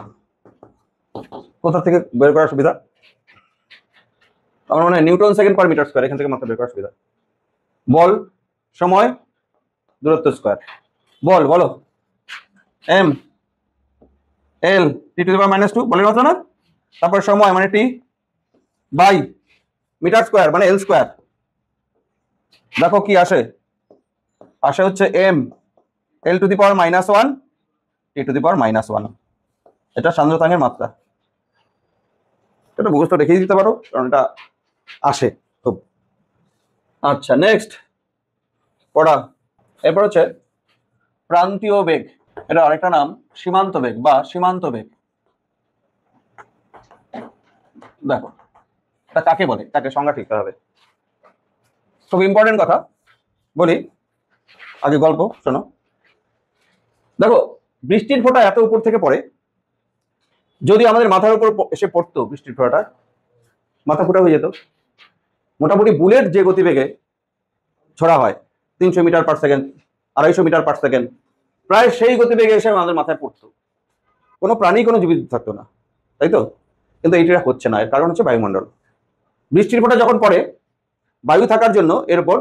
S1: কোথা থেকে বের করার সুবিধা? আমার মনে হয় newton second per metre square, এখান থেকে মাত্রা বের করার সুবিধা। বল, সময়, দূরত্ব স্কয়ার। বল বলো, M L T to the পাওয়ার -2 বলের মাত্রা না? তারপর সময় মানে টি বাই মিটার স্কয়ার মানে এল স্কয়ার। দেখো কি আসে হচ্ছে M L to the power -1 T to the power -1। এটা সান্দ্রতাঙ্কের মাত্রা। এটা মুখস্থ রেখে দিতে পারো, কারণ এটা আসে খুব। আচ্ছা, নেক্সট পড়া। এরপর হচ্ছে প্রান্তীয় বেগ, এটা আরেকটা নাম সীমান্ত বেগ বা সীমান্ত বেগ। দেখো তা কাকে বলে, তাকে সংজ্ঞা ঠিক হবে। খুব ইম্পর্টেন্ট কথা বলি, আগে গল্প শোনো। দেখো বৃষ্টির ফোঁটা এত উপর থেকে পড়ে, যদি আমাদের মাথার উপর এসে পড়তো বৃষ্টির ফোঁটাটা, মাথা ফুটা হয়ে যেত। মোটামুটি বুলেট যে গতিবেগে ছড়া হয় 300 metre per second, 250 metre per second, প্রায় সেই গতিবেগে এসে আমাদের মাথায় পড়তো, কোনো প্রাণী কোনো জীবিত থাকতো না। তাই তো? কিন্তু এইটা হচ্ছে না, এর কারণ হচ্ছে বায়ুমণ্ডল। বৃষ্টির ফোঁটা যখন পড়ে, বায়ু থাকার জন্য এর উপর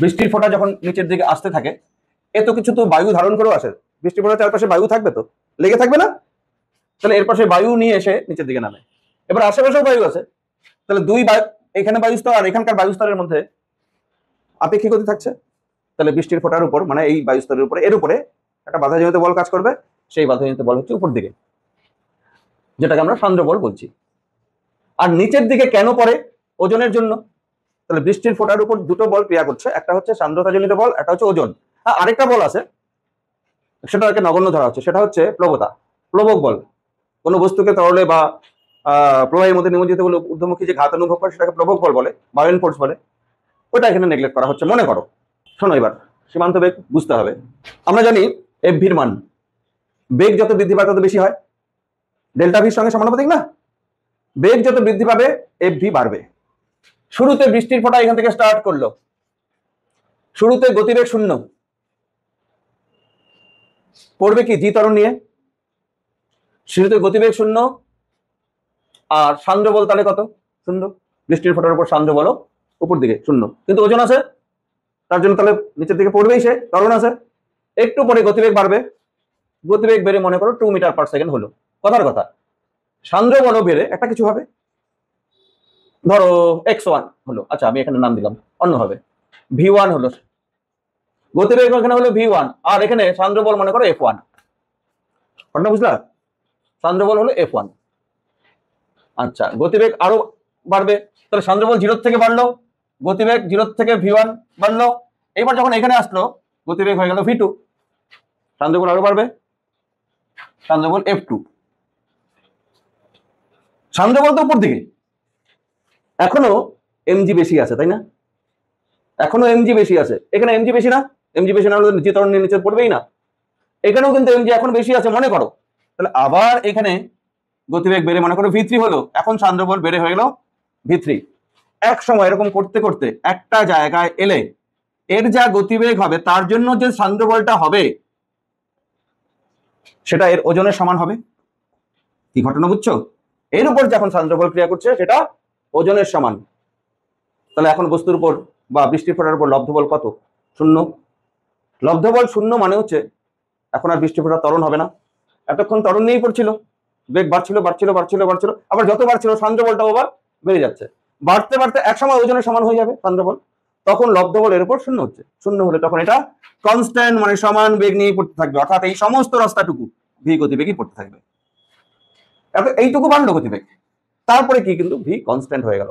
S1: বৃষ্টির ফোঁটা যখন নিচের দিকে আসতে থাকে, এত কিছু তো বায়ু ধারণ করেও আসে। বৃষ্টির ফোঁটার চারপাশে বায়ু থাকবে, তো লেগে থাকবে না? তাহলে এর পাশে বায়ু নিয়ে এসে নিচের দিকে নামে। এবার আশেপাশেও বায়ু আছে, তাহলে দুই বায়ু, এখানে বায়ুস্তর আর এখানকার বায়ুস্তরের মধ্যে আপেক্ষিক গতি থাকছে। তাহলে বৃষ্টির ফোঁটার উপর, মানে এই বায়ুস্তরের উপরে, এর উপরে একটা বাধাজনিত বল কাজ করবে। সেই বাধাজনিত বল হচ্ছে উপর দিকে, যেটাকে আমরা সান্দ্র বল বলছি। আর নিচের দিকে কেন পড়ে? ওজনের জন্য। তাহলে বৃষ্টির ফোঁটার উপর দুটো বল ক্রিয়া করছে, একটা হচ্ছে সান্দ্রতাজনিত বল, একটা হচ্ছে ওজন। আরেকটা বল আছে, সেটাকে নগণ্য ধরা হচ্ছে, সেটা হচ্ছে প্লবতা, প্লবক বল। কোনো বস্তুকে তরলে বা প্রবাহের মধ্যে নিমজ্জিত বলে ঊর্ধ্বমুখী যে ঘাত অনুভব করে, সেটাকে প্লবক বল বলে, বায়োন ফোর্স বলে। ওটা এখানে নেগলেক্ট করা হচ্ছে, মনে করো। শোনো, এবার সীমান্ত বেগ বুঝতে হবে। আমরা জানি এফভির মান, বেগ যত বৃদ্ধি পায় তত বেশি হয়, ডেল্টা ভির সঙ্গে সমানুপাতিক না? বেগ যত বৃদ্ধি পাবে এফভি বাড়বে। শুরুতে বৃষ্টির ফোঁটা এখান থেকে স্টার্ট করলো, শুরুতে গতিবেগ 0, পড়বে কি জি ত্বরণ নিয়ে। শুরুতে গতিবেগ 0, আর সান্দ্র বল তাহলে কত? 0। বৃষ্টির ফোঁটার উপর সান্দ্র বল উপর দিকে 0, কিন্তু ওজন আছে, তার জন্য তাহলে নিচের দিকে পড়বেই, সে ত্বরণ আছে। একটু পরে গতিবেগ বাড়বে, গতিবেগ বেড়ে মনে করো 2 মিটার পার সেকেন্ড হলো, কথার কথা। সান্দ্র বল বেড়ে একটা কিছু হবে, ধরো x1 হলো। আচ্ছা, আমি এখানে নাম দিলাম অন্যভাবে, v1 হলো। গতিবেগ এখানে হলো v1, আর এখানে সান্দ্র বল মনে করো f1। ঘটনা বুঝলা? সান্দ্র বল হলো f1। আচ্ছা, গতিবেগ আরো বাড়বে, তাহলে সান্দ্র বল 0 থেকে বাড়লো, গতিবেগ 0 থেকে v1 বাড়লো। এবার যখন এখানে আসলো, গতিবেগ হয়ে গেল v2, সান্দ্র বল আরো বাড়বে, সান্দ্র বল f2। সান্দ্র বল তো উপর দিকে, এখনো mg বেশি আছে, তাই না? এখনো mg বেশি আছে, এখানে mg বেশি না? mg বেশি না হলে যে ত্বরণ নিচে পড়বেই না। এখানেও কিন্তু mg এখন বেশি আছে, মনে করো। তাহলে আবার এখানে গতিবেগ বেড়ে মনে করো v3 হলো, এখন সান্দ্র বল বেড়ে হয়ে গেল v3। এক সময় এরকম করতে করতে একটা জায়গায় এলে এর যা গতিবেগ হবে তার জন্য যে সান্দ্র বলটা হবে সেটা এর ওজনের সমান হবে। কি ঘটনা বুঝছো? এর উপর যখন সান্দ্র বল ক্রিয়া করছে সেটা ওজনের সমান। তাহলে এখন বস্তুর উপর বা বৃষ্টির ফোঁটার উপর লব্ধ বল কত? 0। লব্ধ বল 0 মানে হচ্ছে এখন আর বৃষ্টি ফোঁটা ত্বরণ হবে না। এতক্ষণ ত্বরণ নিয়েই পড়ছিল, বেগ বাড়ছিল বাড়ছিল বাড়ছিল বাড়ছিল, আবার যত বাড়ছিল সান্দ্র বলটাও আবার বেড়ে যাচ্ছে। বাড়তে বাড়তে একসময় ওজনের সমান হয়ে যাবে সান্দ্র বল, তখন লব্ধ বল এর উপর 0 হচ্ছে। 0 হলে তখন এটা কনস্ট্যান্ট, মানে সমান বেগ নিয়ে পড়তে থাকবে, অর্থাৎ এই সমস্ত রাস্তাটুকু ভি গতিবেগই পড়তে থাকবে। এইটুকু বাড়লো গতিবেগ, তারপরে কি কিন্তু ভি কনস্ট্যান্ট হয়ে গেল।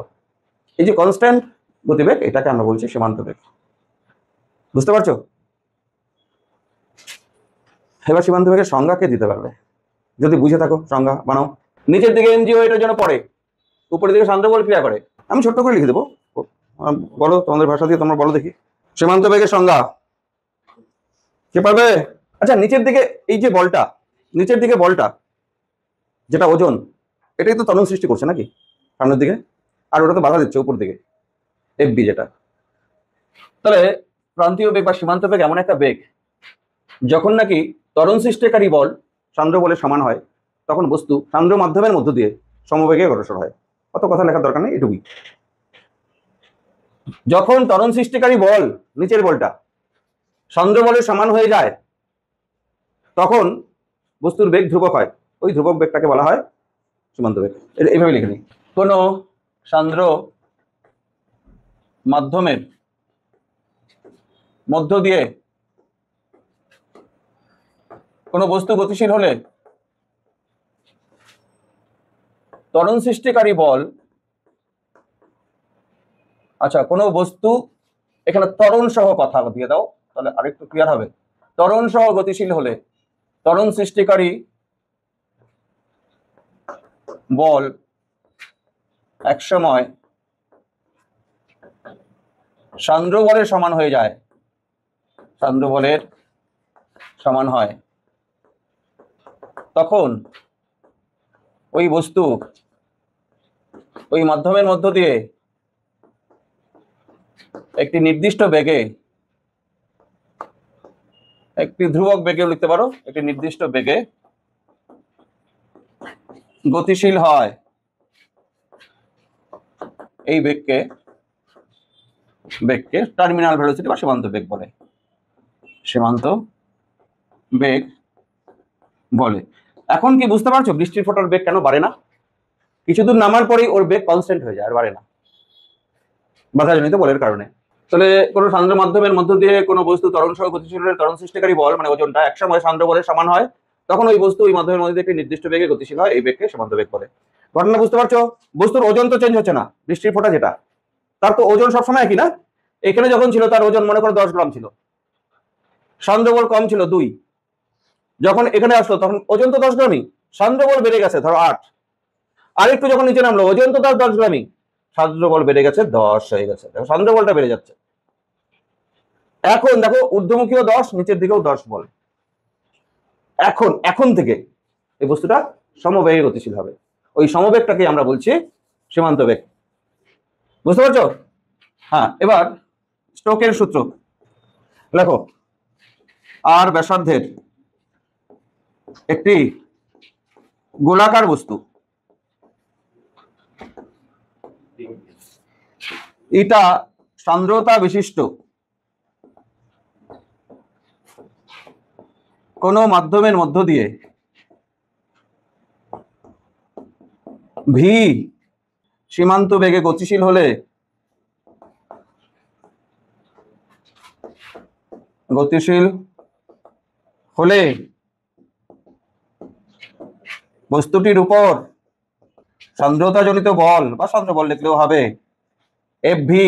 S1: এই যে কনস্ট্যান্ট গতিবেগ, এটাকে আমরা বলছি সীমান্ত বেগ। বুঝতে পারছো? এবার সীমান্ত বেগের সংজ্ঞা কে দিতে পারবে? যদি বুঝে থাকো সংজ্ঞা বানাও। নিচের দিকে এমজি ওয়েটের জন্য পড়ে, উপরের দিকে সান্দ্র বল ক্রিয়া করে। আমি ছোট্ট করে লিখে দেবো, বলো তোমাদের ভাষা দিয়ে, তোমরা বলো দেখি সীমান্ত বেগের সংজ্ঞা কে পারবে? আচ্ছা, নিচের দিকে এই যে বলটা, নিচের দিকে বলটা যেটা ওজন, এটাই তো ত্বরণ সৃষ্টি করছে নাকি সামনের দিকে, আর ওটা তো বাধা দিচ্ছে উপর দিকে, এফবি যেটা। তাহলে প্রান্তীয় বেগ বা সীমান্ত বেগ এমন একটা বেগ যখন নাকি ত্বরণ সৃষ্টিকারী বল সান্দ্র বলের সমান হয়, তখন বস্তু সান্দ্র মাধ্যমের মধ্য দিয়ে সমবেগে অগ্রসর হয়। অত কথা লেখার দরকার নেই, এটুকুই। যখন ত্বরণ সৃষ্টিকারী বল, নিচের বলটা সান্দ্র বলের সমান হয়ে যায়, তখন বস্তুর বেগ ধ্রুবক হয়। ওই ধ্রুবক বেগটাকে বলা হয় সীমান্ত বেগ। এইভাবে লিখে নিই, কোন সান্দ্র মাধ্যমের মধ্য দিয়ে কোন বস্তু গতিশীল হলে ত্বরণ সৃষ্টিকারী বল, আচ্ছা কোন বস্তু, এখানে ত্বরণ সহ কথা দিয়ে দাও তাহলে আরেকটু ক্লিয়ার হবে। ত্বরণ সহ গতিশীল হলে ত্বরণ সৃষ্টিকারী বল একসময় সান্দ্র বলের সমান হয়ে যায়, সান্দ্র বলের সমান হয়, তখন ওই বস্তু ওই মাধ্যমের মধ্য দিয়ে একটি নির্দিষ্ট বেগে, একটি ধ্রুবক বেগে লিখতে পারো, একটি নির্দিষ্ট বেগে গতিশীল হয় এই বেগকে টার্মিনাল ভেলোসিটি বা সীমান্ত বেগ বলে। সীমান্ত বেগ বলে। এখন কি বুঝতে পারছো বৃষ্টির ফোঁটার বেগ কেন বাড়ে না? কিছু দূর নামার পরেই ওর বেগ কনস্ট্যান্ট হয়ে যায়, আর বাড়ে না, বাধাজনিত বলের কারণে। তাহলে কোনো সান্দ্র মাধ্যমের মধ্য দিয়ে কোনো বস্তু ত্বরণ সহ গতিশীলের ত্বরণ সৃষ্টিকারী বল মানে ওজনটা একসময় সান্দ্র বলের সমান হয়, তখন ওই বস্তু ওই মাধ্যমের মধ্যে একটি নির্দিষ্ট বেগে গতিশীল হয়, এই বেগকে সীমান্ত বেগ বলে। ঘটনা বুঝতে পারছো? বস্তুর ওজন তো চেঞ্জ হচ্ছে না, বৃষ্টির ফোঁটা যেটা তার তো ওজন সবসময় একই না। এখানে যখন ছিল তার ওজন মনে করো 10 গ্রাম ছিল, সান্দ্র বল কম ছিল 2, যখন এখানে আসলো তখন ওজন তো 10 গ্রামই, সান্দ্র বল বেড়ে গেছে ধরো 8, আর একটু যখন নিচে নামলো ওজন তো তার 10 গ্রামই, সান্দ্র বল বেড়ে গেছে 10 হয়ে গেছে, দেখো সান্দ্র বলটা বেড়ে যাচ্ছে। এখন দেখো ঊর্ধ্বমুখীও 10, নিচের দিকেও 10 বল। এখন থেকে এই বস্তুটা সমবেগে গতিশীল হবে, ওই সমবেগটাকে আমরা বলছি সীমান্ত বেগ। বুঝতে পারছো? হ্যাঁ, এবার স্টোকের সূত্র লেখো। আর ব্যাসার্ধের একটি গোলাকার বস্তু এটা সান্দ্রতা বিশিষ্ট কোন মাধ্যমের মধ্য দিয়ে ভি সীমান্ত বেগে গতিশীল হলে বস্তুটির উপর সান্দ্রতাজনিত বল বা সান্দ্র বল লিখলেও হবে F V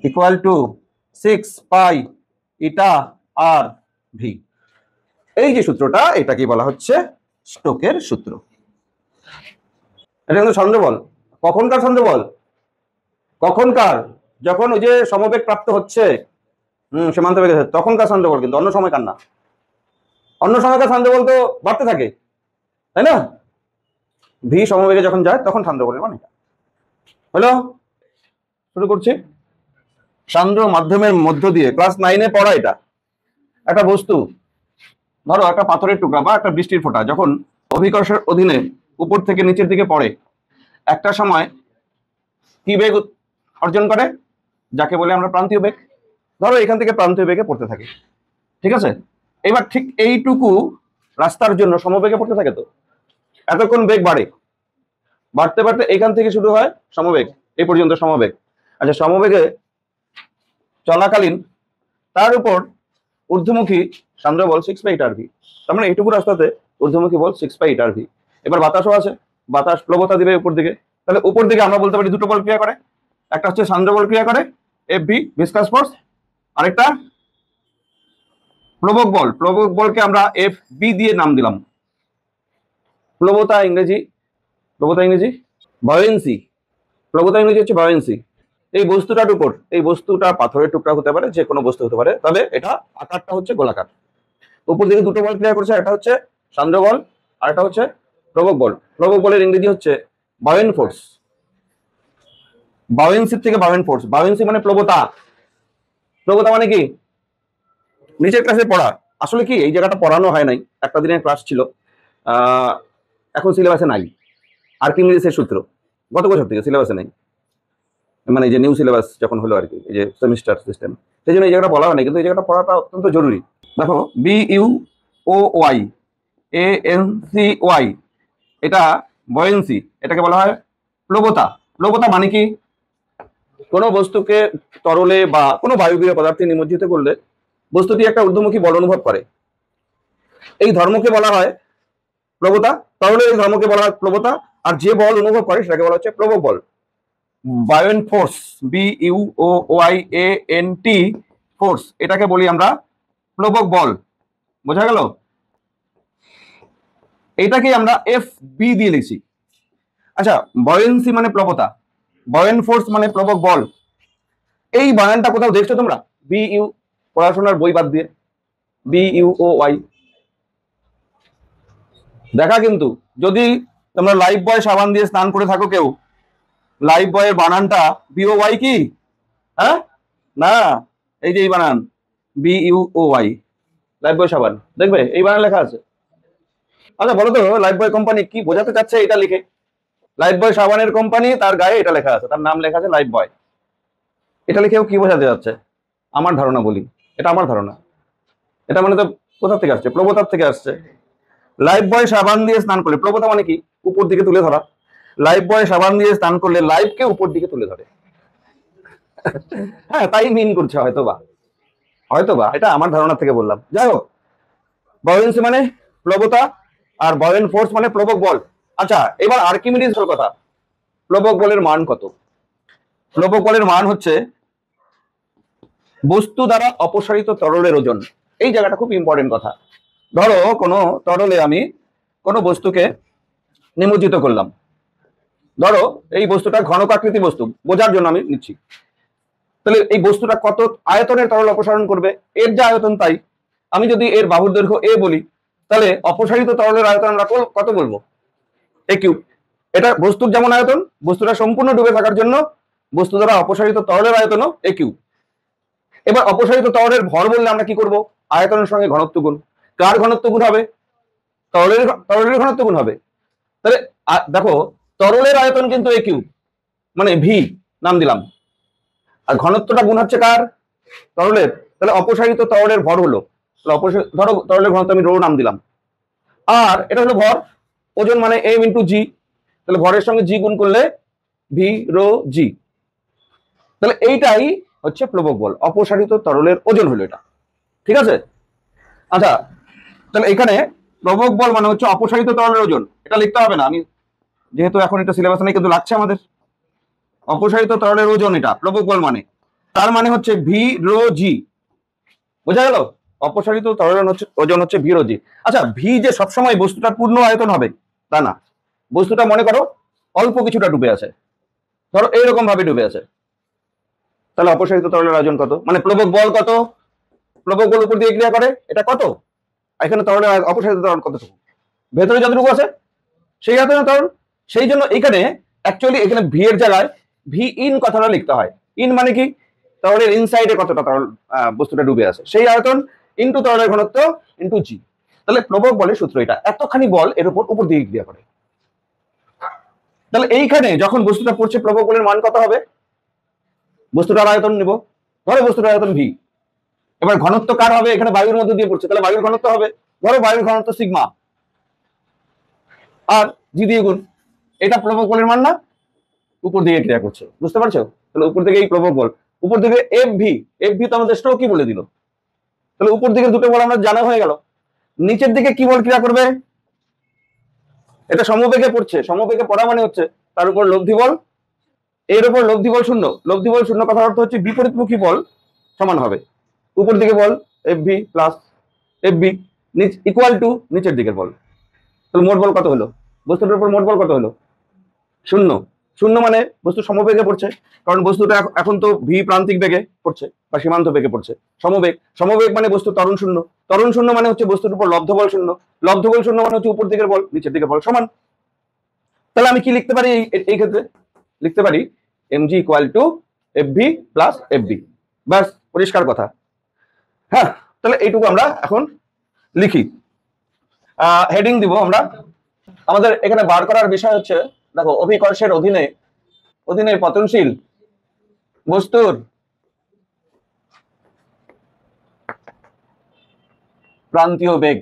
S1: equal to 6 pi eta আর ভি। এই যে সূত্রটা, এটা কি বলা হচ্ছে স্টোকের সূত্র। এটা কিন্তু সান্দ্র বল। কখনকার সান্দ্র বল? কখনকার? যখন ওই যে সমবেগ প্রাপ্ত হচ্ছে সীমান্ত বেগে, তখনকার সান্দ্র বল, কিন্তু অন্য সময়কার না। অন্য সময়কার সান্দ্র বল তো বাড়তে থাকে, তাই না? ভি সমবেগে যখন যায় তখন সান্দ্র বলের মানে হলো। শুরু করছি। সান্দ্র মাধ্যমের মধ্য দিয়ে, ক্লাস 9-এ পড়া এটা। একটা বস্তু ধরো একটা পাথরের টুকরা বা একটা বৃষ্টির ফোঁটা যখন অভিকর্ষের অধীনে উপর থেকে নিচের দিকে পড়ে, একটা সময় কি বেগ অর্জন করে, যাকে বলে আমরা প্রান্তীয় বেগ। ধরো এখান থেকে প্রান্তীয় বেগে পড়তে থাকে, ঠিক আছে? এবার ঠিক এইটুকু রাস্তার জন্য সমবেগে পড়তে থাকে, তো এতক্ষণ বেগ বাড়ে, বাড়তে বাড়তে এখান থেকে শুরু হয় সমবেগ, এই পর্যন্ত সমবেগ। আচ্ছা, সমবেগে চলাকালীন তার উপর ঊর্ধ্বমুখী সান্দ্র বল 6 পাই ইটার ভি, তার মানে এইটুকু রাস্তাতে ঊর্ধ্বমুখী বল 6 পাই ইটার ভি। এবার বাতাসও আছে, বাতাস প্লবতা দিবে উপর দিকে, তাহলে উপর দিকে আমরা বলতে পারি দুটো বল ক্রিয়া করে, একটা হচ্ছে সান্দ্র বল ক্রিয়া করে এফ ভি ভিসকাস ফোর্স, আরেকটা প্লবক বল। প্লবক বলকে আমরা এফ বি দিয়ে নাম দিলাম। প্লবতা ইংরেজি বায়োয়েন্সি, প্লবতা ইংরেজি হচ্ছে বায়োয়েন্সি। এই বস্তুটার উপর, এই বস্তুটা পাথরের টুকরা হতে পারে, যে কোনো বস্তু হতে পারে, তবে এটা আকারটা হচ্ছে গোলাকার। উপর দিকে দুটো বল ক্রিয়া করছে, একটা হচ্ছে সান্দ্র বল আর একটা হচ্ছে প্লবক বল। প্লবক বলের ইংরেজি হচ্ছে বায়োয়েন ফোর্স। বায়োয়েন্সির থেকে বায়োয়েন ফোর্স। বায়োয়েন্সি মানে প্লবতা। প্লবতা মানে কি নিচের ক্লাসে পড়া, আসলে কি এই জায়গাটা পড়ানো হয় নাই, একটা দিনের ক্লাস ছিল, এখন সিলেবাসে নাই। আর্কিমিডিসের সূত্র গত বছর থেকে সিলেবাসে নাই, মানে যে নিউ সিলেবাস যখন হলো আর কি, এই যে সেমিস্টার সিস্টেম, সেই জন্য এই জায়গাটা বলা হয় না, কিন্তু এই জায়গাটা পড়াটা অত্যন্ত জরুরি। দেখো B U O Y A N C Y, এটা বয়েন্সি, এটাকে বলা হয় প্লবতা। প্লবতা মানে কি কোনো বস্তুকে তরলে বা কোনো বায়বীয় পদার্থে নিমজ্জিত করলে বস্তুটি একটা ঊর্ধ্বমুখী বল অনুভব করে, এই ধর্মকে বলা হয় প্লবতা। তরলের এই ধর্মকে বলা হয় প্লবতা, আর যে বল অনুভব করে সেটাকে বলা হচ্ছে প্লবক বল। Buoyant force, B U O Y A N T force, এটাকে বলি আমরা প্লবক বল। বোঝা গেল? এটাকে আমরা এফ বি দিয়ে লিখছি। আচ্ছা, বয়েন্সি মানে প্লবতা, বয়েন ফোর্স মানে প্লবক বল। এই বানানটা কোথাও দেখছো তোমরা? বি ইউ, পড়াশোনার বই বাদ দিয়ে, বি ইউ ও ওয়াই দেখা। কিন্তু যদি তোমরা লাইফ বয় সাবান দিয়ে স্নান করে থাকো কেউ, লাইফ বয়ের বানানটা বি ও ওয়াই কি? হ্যাঁ, না, এই যে এই বানান B U O Y, Lifebuoy সাবান, দেখবে এই বানান লেখা আছে। আচ্ছা বলো তো লাইফ বয় কোম্পানি কি বোঝাতে চাচ্ছে এটা লিখে? লাইফ বয় সাবানের কোম্পানি, তার গায়ে এটা লেখা আছে, তার নাম লেখা আছে লাইফ বয়। এটা লিখেও কি বোঝাতে যাচ্ছে? আমার ধারণা বলি, এটা আমার ধারণা, এটা মানে তো কোথা থেকে আসছে? প্রবতার থেকে আসছে। লাইফ বয় সাবান দিয়ে স্নান করলে, প্রবতা মানে কি? উপর দিকে তুলে ধরা। লাইফ বয় সাবান দিয়ে স্নান করলে লাইফকে উপর দিকে তুলে ধরে। হ্যাঁ, তাই মিন করছে হয়তোবা, হয়তোবা, এটা আমার ধারণা থেকে বললাম। যাই হোক, বয়েন্সি মানে প্লবতা, আর বয়েন ফোর্স মানে প্লবক বল। আচ্ছা, এবার আর্কিমিডিজের কথা। প্লবক বলের মান কত? প্লবক বলের মান হচ্ছে বস্তু দ্বারা অপসারিত তরলের ওজন। এই জায়গাটা খুব ইম্পর্টেন্ট কথা। ধরো কোনো তরলে আমি কোনো বস্তুকে নিমজ্জিত করলাম। ধরো এই বস্তুটা ঘনকাকৃতি বস্তু, বোঝার জন্য আমি নিচ্ছি। তাহলে এই বস্তুটা কত আয়তনের তরল অপসারণ করবে? এর যে আয়তন তাই। আমি যদি এর বাহুর দৈর্ঘ্য এ বলি, তাহলে অপসারিত তরলের আয়তন আমরা কত বলবো? এ কিউব। এটা বস্তুর যেমন আয়তন, বস্তুটা সম্পূর্ণ ডুবে থাকার জন্য বস্তু দ্বারা অপসারিত তরলের আয়তনও এ কিউব। এবার অপসারিত তরলের ভর বললে আমরা কি করব? আয়তনের সঙ্গে ঘনত্ব গুণ। কার ঘনত্ব গুণ হবে? তরলের ঘনত্ব গুণ হবে। তাহলে দেখো, তরলের আয়তন কিন্তু এ কিউব, মানে ভি নাম দিলাম, আর ঘনত্বটা গুণ হচ্ছে কার? তরলের। তাহলে অপসারিত তরলের ভর হলো, ধরো তরলের ঘনত্ব আমি রো নাম দিলাম, আর এটা হলো ভর। ওজন মানে এম ইন্টু জি। তাহলে ভরের সঙ্গে জি গুণ করলে ভি রো জি। তাহলে এইটাই হচ্ছে প্লবক বল, অপসারিত তরলের ওজন হলো এটা। ঠিক আছে? আচ্ছা, তাহলে এখানে প্লবক বল মানে হচ্ছে অপসারিত তরলের ওজন। এটা লিখতে হবে না, আমি যেহেতু এখন এটা সিলেবাস নেই, কিন্তু লাগছে আমাদের। অপসারিত তরলের ওজন এটা প্লবক বল মানে, তার মানে হচ্ছে ভি রো জি। বোঝা গেল? অপসারিত তরলের ওজন হচ্ছে ভি রো জি। আচ্ছা, ভি যে সবসময় বস্তুটার পূর্ণ আয়তন হবে তা না। বস্তুটা মনে করো অল্প কিছুটা ডুবে আছে, ধরো এইরকম ভাবে ডুবে আছে, তাহলে অপসারিত তরলের আয়তন কত? মানে প্লবক বল কত? প্লবক বল উপর দিয়ে ক্রিয়া করে, এটা কত? এখানে তরলের অপসারিত তরল কতটুকু? ভেতরে যতটুকু আছে সেই আয়তনের তরল। সেই জন্য এখানে অ্যাকচুয়ালি এখানে ভি এর জায়গায় ভি ইন কথাটা লিখতে হয়। ইন মানে কি? তরলের ইনসাইডে কতটা তরল বস্তুটা ডুবে আছে, সেই আয়তন ইন্টু তরলের ঘনত্ব ইন্টু জি। তাহলে প্লবক বলের সূত্র এটা। এতখানি বল এর উপর দিয়ে ক্রিয়া করে। তাহলে এইখানে যখন বস্তুটা পড়ছে, প্লবক বলের মান কত হবে? বস্তুটার আয়তন নিব, ধরো বস্তুটার আয়তন ভি। এবার ঘনত্ব কার হবে? এখানে বায়ুর মধ্যে দিয়ে পড়ছে, তাহলে বায়ুর ঘনত্ব হবে, ধরো বায়ুর ঘনত্ব সিগমা, আর জি দিয়ে গুণ। এটা প্লবক বলের মান না? উপর দিকে ক্রিয়া করছে, বুঝতে পারছো? তাহলে উপর দিকে এই প্লবক বল, উপর দিকে এফ ভি। এফ ভি তো আমাদের স্ট্রোকই বলে দিল। তাহলে উপর দিকে দুটো বল আমরা জানা হয়ে গেল। নিচের দিকে কি বল ক্রিয়া করবে? এটা সমবেগে পড়ছে, সমবেগে পড়া মানে হচ্ছে তার উপর লব্ধি বল, এর উপর লব্ধি বল শূন্য। লব্ধি বল শূন্য কথার অর্থ হচ্ছে বিপরীতমুখী বল সমান হবে। উপর দিকে বল F V plus F B equal to নিচের দিকের বল। তাহলে মোট বল কত হলো? বস্তুটার উপর মোট বল কত হলো? শূন্য। শূন্য মানে বস্তু সমবেগে পড়ছে, কারণ বস্তুটা এখন তো ভি প্রান্তিক বেগে পড়ছে বা সীমান্ত বেগে পড়ছে। সমবেগ, সমবেগ মানে বস্তু ত্বরণ শূন্য। ত্বরণ শূন্য মানে হচ্ছে বস্তুর উপর লব্ধ বল শূন্য। লব্ধ বল শূন্য মানে হচ্ছে উপর দিকের বল নিচের দিকের বল সমান। তাহলে আমি কি লিখতে পারি এই ক্ষেত্রে? লিখতে পারি mg equal to F V plus F B. ব্যাস, পরিষ্কার কথা। হ্যাঁ, তাহলে এইটুকু আমরা এখন লিখি। হেডিং দিব আমরা। আমাদের এখানে বার করার বিষয় হচ্ছে, দেখো, অভিকর্ষের অধীনে পতনশীল বস্তুর প্রান্তীয় বেগ।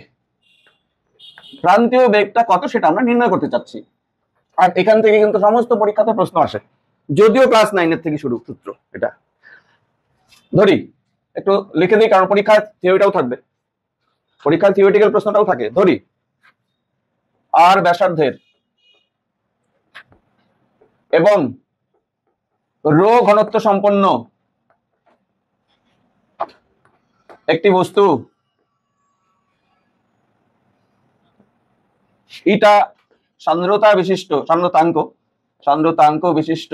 S1: প্রান্তীয় বেগটা কত সেটা আমরা নির্ণয় করতে চাচ্ছি। আর এখান থেকে কিন্তু সমস্ত পরীক্ষাতে প্রশ্ন আসে, যদিও ক্লাস 9 থেকে শুরু সূত্র এটা। ধরি একটু লিখে দিই, কারণ পরীক্ষার থিওরিটাও থাকবে, পরীক্ষার থিওরিটিক্যাল প্রশ্নটাও থাকে। ধরি আর ব্যাসার্ধের এবং রো ঘনত্ব সম্পন্ন একটি বস্তু ইটা সান্দ্রতাঙ্ক বিশিষ্ট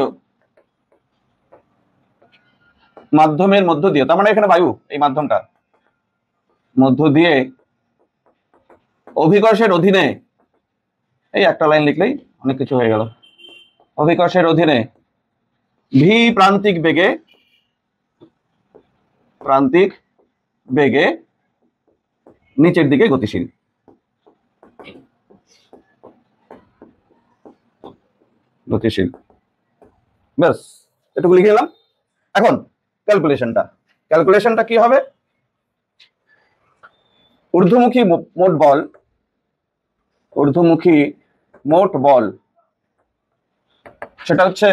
S1: মাধ্যমের মধ্য দিয়ে, তার মানে এখানে বায়ু, এই মাধ্যমটা মধ্য দিয়ে অভিকর্ষের অধীনে, এই একটা লাইন লিখলেই অনেক কিছু হয়ে গেল। অভিকর্ষের অধীনে ভি প্রান্তিক বেগে নিচের দিকে গতিশীল। গতিশীল। ব্যাস এটুকু লিখে নিলাম। এখন ক্যালকুলেশনটা কি হবে? ঊর্ধ্বমুখী মোট বল সেটা হচ্ছে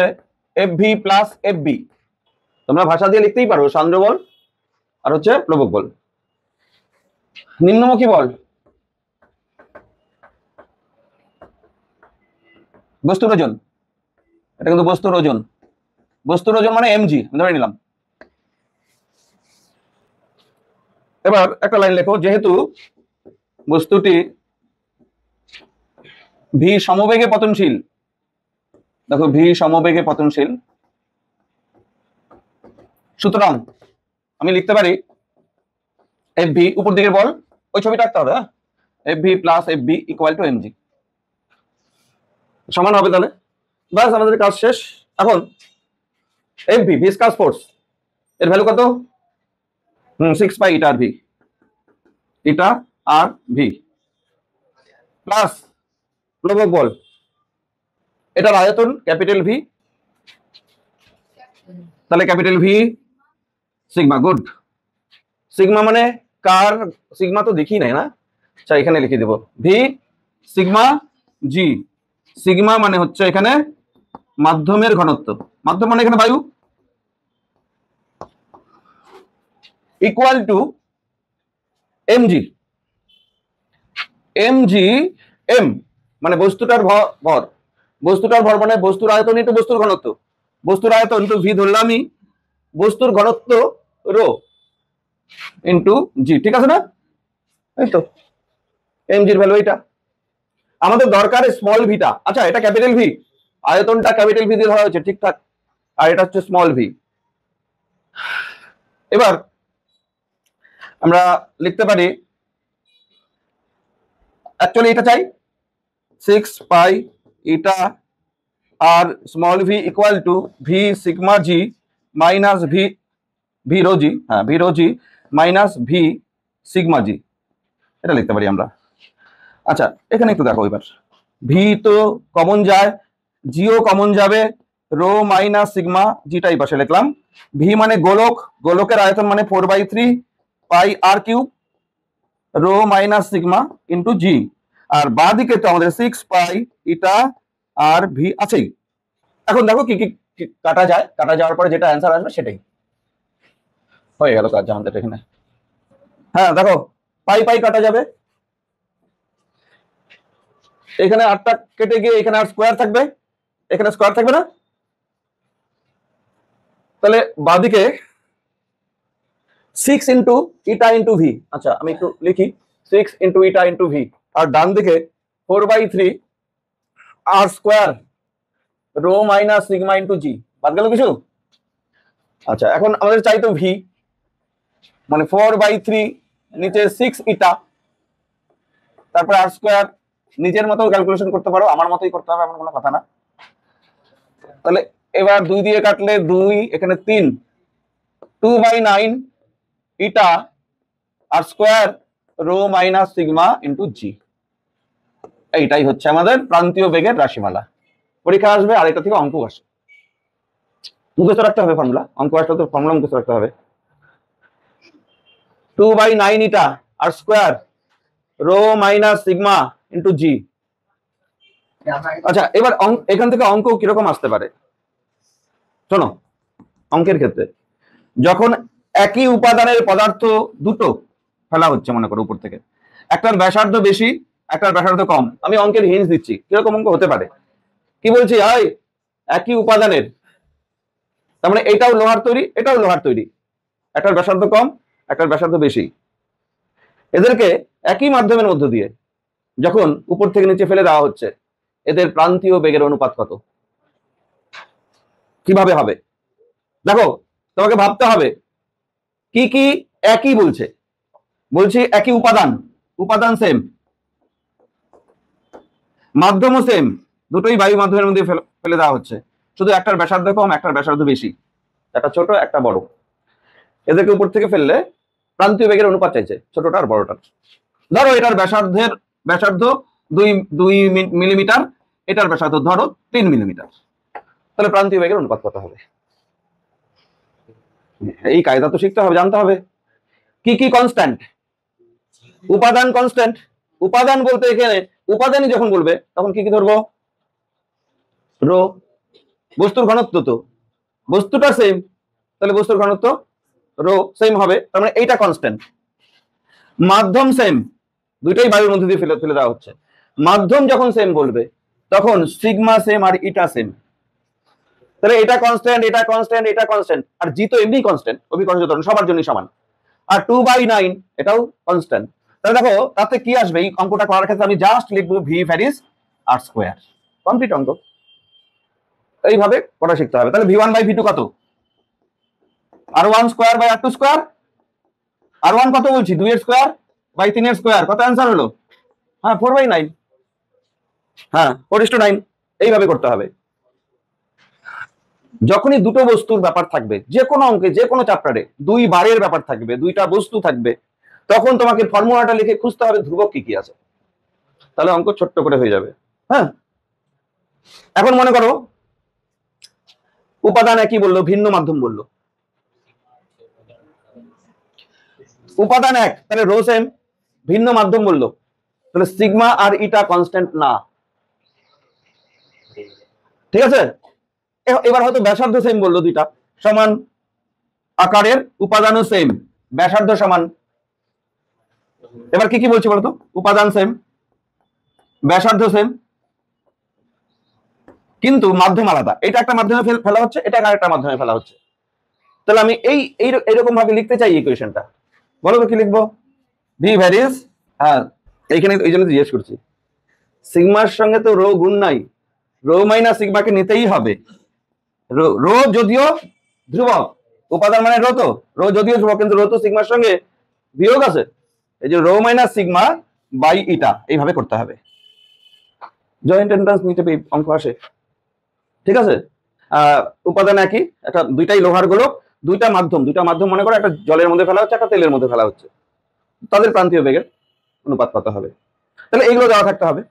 S1: FV প্লাস FB। তোমরা ভাষা দিয়ে লিখতেই পারো, সান্দ্র বল আর হচ্ছে প্লবক বল। নিম্নমুখী বল বস্তুর ওজন, এটা কিন্তু বস্তুর ওজন মানে mg ধরে নিলাম। এবার একটা লাইন লেখো, যেহেতু বস্তুটি v সমবেগে পতনশীল, দেখো v সমবেগে পতনশীল, সুতরাং আমি লিখতে পারি FV উপর দিকের বল, ওই ছবিটা আঁকতে হবে, FV plus FB equal to mg সমান হবে। তাহলে ব্যাস আমাদের কাজ শেষ। এখন FV ভিসকাস ফোর্স এর ভ্যালু কত? 6 পাই ইটা আর ভি প্লাস প্লবক বল, এটার আয়তন ক্যাপিটাল ভি, তাহলে capital V sigma. Good. Sigma মানে কার? সিগমা তো দেখি নাই না, আচ্ছা এখানে লিখে দেব ভি সিগমা জি। সিগমা মানে হচ্ছে এখানে মাধ্যমের ঘনত্ব, মাধ্যম মানে এখানে বায়ু, ইকুয়াল টু mg। m মানে বস্তুটার ভর, মানে বস্তুর আয়তন ইন্টু বস্তুর ঘনত্ব, বস্তুর আয়তন ইন্টু ভি ধরলাম আমি, বস্তুর ঘনত্ব রো ইন্টু জি। ঠিক আছে না? এই তো mg এর ভ্যালু এটা। আমাদের দরকার স্মল ভিটা। আচ্ছা এটা ক্যাপিটাল ভি, আয়তনটা ক্যাপিটাল ভি দিয়ে ধরা হয়েছে ঠিকঠাক, আর এটা হচ্ছে স্মল ভি। এবার আমরা লিখতে পারি, অ্যাকচুয়ালি এটা চাই 6 pi eta R small V equal to V sigma G minus V rho G, হ্যাঁ V rho G minus V sigma G, এটা লিখতে পারি আমরা। আচ্ছা এখানে একটু দেখো, এবার ভি তো কমন যায়, জিও কমন যাবে, রো মাইনাস সিগমা জিটা এই পাশে লিখলাম। ভি মানে গোলক, গোলকের আয়তন মানে 4/3 pi R cube, rho minus sigma into G, আর বাঁ দিকে তো আমাদের 6 পাই ইটা আর ভি আছেই। এখন দেখো কি কি কাটা যায়, কাটা যাওয়ার পরে যেটা অ্যান্সার আসবে সেটাই হয়ে গেল কাজ আমাদের এখানে। হ্যাঁ দেখো পাই পাই কাটা যাবে, এখানে 8টা কেটে গিয়ে এখানে আর স্কোয়ার থাকবে, এখানে স্কোয়ার থাকবে না, তাহলে বাঁদিকে 6 ইন্টু ইটা ইন্টু ভি। আচ্ছা আমি একটু লিখি 6 ইন্টু ইটা ইন্টু ভি, আর ডান দিকে 4/3 R square rho minus sigma into G. বাদ গেল কিছু? আচ্ছা এখন আমাদের চাইতো ভি, মানে 4/3 নিচে 6 ইটা, তারপরে আর স্কোয়ার, নিজের মতো ক্যালকুলেশন করতে পারো, আমার মতোই করতে হবে এমন কোনো কথা না। তাহলে এবার 2 দিয়ে কাটলে 2, এখানে 3, 2/9 eta R square rho minus sigma into G. এইটাই হচ্ছে আমাদের প্রান্তীয় বেগের রাশিমালা। পরীক্ষা আসবে আর এটা থেকে অঙ্ক আসে, মুখস্থ রাখতে হবে ফর্মুলা, অঙ্ক আসলে তো ফর্মুলা মুখস্থ রাখতে হবে। 2/9 eta R square rho minus sigma into G. আচ্ছা এবার এখান থেকে অঙ্ক কিরকম আসতে পারে শোনো। অঙ্কের ক্ষেত্রে যখন একই উপাদানের পদার্থ দুটো ফেলা হচ্ছে, মনে করো উপর থেকে, একটার ব্যাসার্ধ বেশি একটার ব্যাসার্ধ কম, আমি অঙ্কের হিন্স দিচ্ছি কিরকম অঙ্ক হতে পারে। কি বলছি, হয় একই উপাদানের, তার মানে এটাও লোহার তৈরি এটাও লোহার তৈরি, একটার ব্যাসার্ধ কম একটার ব্যাসার্ধ বেশি, এদেরকে একই মাধ্যমের মধ্য দিয়ে যখন উপর থেকে নিচে ফেলে দেওয়া হচ্ছে, এদের প্রান্তীয় বেগের অনুপাত কত, কিভাবে হবে? দেখো তোমাকে ভাবতে হবে কি কি একই বলছে, বলছি একই উপাদান সেম, মাধ্যমও সেম, দুটোই বায়ু মাধ্যমের মধ্যে ফেলে দেওয়া হচ্ছে, শুধু একটার ব্যাসার্ধ কম একটার ব্যাসার্ধ বেশি, একটা ছোট একটা বড়, এদেরকে উপর থেকে ফেললে প্রান্তীয় বেগের অনুপাত চাইছে ছোটটা আর বড়টার। ধরো এটার ব্যাসার্ধ 2 মিলিমিটার, এটার ব্যাসার্ধ ধরো 3 মিলিমিটার, তাহলে প্রান্তীয় বেগের অনুপাত কত হবে? এই কায়দা তো শিখতে হবে, জানতে হবে। কি কি কনস্ট্যান্ট? উপাদান কনস্ট্যান্ট। উপাদান বলতে এখানে উপাদানই যখন বলবে তখন কি কি ধরবো? রো। বস্তুর ঘনত্ব তো বস্তুটা সেম, তাহলে বস্তুর ঘনত্ব রো সেম হবে, তার মানে এইটা কনস্ট্যান্ট। মাধ্যম সেম, দুইটাই বায়ুর মধ্যে দিয়ে ফেলে ফেলে দেওয়া হচ্ছে। মাধ্যম যখন সেম বলবে তখন সিগমা সেম আর ইটা সেম, তাহলে এটা কনস্ট্যান্ট, এটা কনস্ট্যান্ট, এটা কনস্ট্যান্ট, আর জি তো এমনি কনস্ট্যান্ট, অভিকর্ষ ত্বরণ সবার জন্য সমান। আর 2/9 এটাও কনস্ট্যান্ট। তাহলে দেখো তাতে কি আসবে, এই অঙ্কটা করার ক্ষেত্রে আমি জাস্ট লিখবো ভি ভ্যারিজ আর স্কোয়ার, কমপ্লিট অঙ্ক। এইভাবে করা শিখতে হবে। তাহলে v1/v2 কত? r1 square by r2 square. r1 কত বলছি? 2 এর স্কোয়ার বাই 3 এর স্কোয়ার, কত অ্যান্সার হলো? হ্যাঁ 4/9, হ্যাঁ 4:9। এইভাবে করতে হবে। যখনই দুটো বস্তুর ব্যাপার থাকবে, যে কোনো অঙ্কে যে কোনো চ্যাপ্টারে 2 বারের ব্যাপার থাকবে, দুইটা বস্তু থাকবে, তখন তোমাকে ফর্মুলাটা লিখে খুঁজতে হবে ধ্রুবক কি কি আছে, তাহলে অঙ্ক ছোট্ট করে হয়ে যাবে। হ্যাঁ, এখন মনে করো উপাদান একই বললো, ভিন্ন মাধ্যম বললো। উপাদান এক, তাহলে রো সেম, ভিন্ন মাধ্যম বললো, তাহলে সিগমা আর ইটা কনস্ট্যান্ট না, ঠিক আছে। এবার হয়তো ব্যাসার্ধ সেম বললো, দুইটা সমান আকারের, উপাদানও সেম, ব্যাসার্ধ সমান। এবার কি কি বলছি বলতো? উপাদান সেম, ব্যাসার্ধ সেম, কিন্তু মাধ্যম আলাদা। এটা একটা মাধ্যমে ফেলা হচ্ছে, এটা আরেকটা মাধ্যমে ফেলা হচ্ছে। তাহলে আমি এইরকম ভাবে লিখতে চাই ইকুয়েশনটা। বলো তো কি লিখবো? ভি ভ্যারিজ, হ্যাঁ এইখানে এই জন্য জিজ্ঞেস করছি, সিগমার সঙ্গে তো রো গুণ নাই, রো মাইনাস সিগমাকে নিতেই হবে। রো যদিও ধ্রুবক, উপাদান মানে রো, তো রো যদিও ধ্রুবক কিন্তু রো তো সিগমার সঙ্গে বিয়োগ আছে, এই যে rho minus sigma by eta, এইভাবে করতে হবে। জয়েন্ট এন্ট্রান্স নিতে অঙ্ক আসে, ঠিক আছে। উপাদান একই, একটা দুইটাই লোহার গোলক, দুইটা মাধ্যম মনে করো, একটা জলের মধ্যে ফেলা হচ্ছে, একটা তেলের মধ্যে ফেলা হচ্ছে, তাদের প্রান্তীয় বেগের অনুপাত কত হবে? তাহলে এইগুলো দেওয়া থাকতে হবে,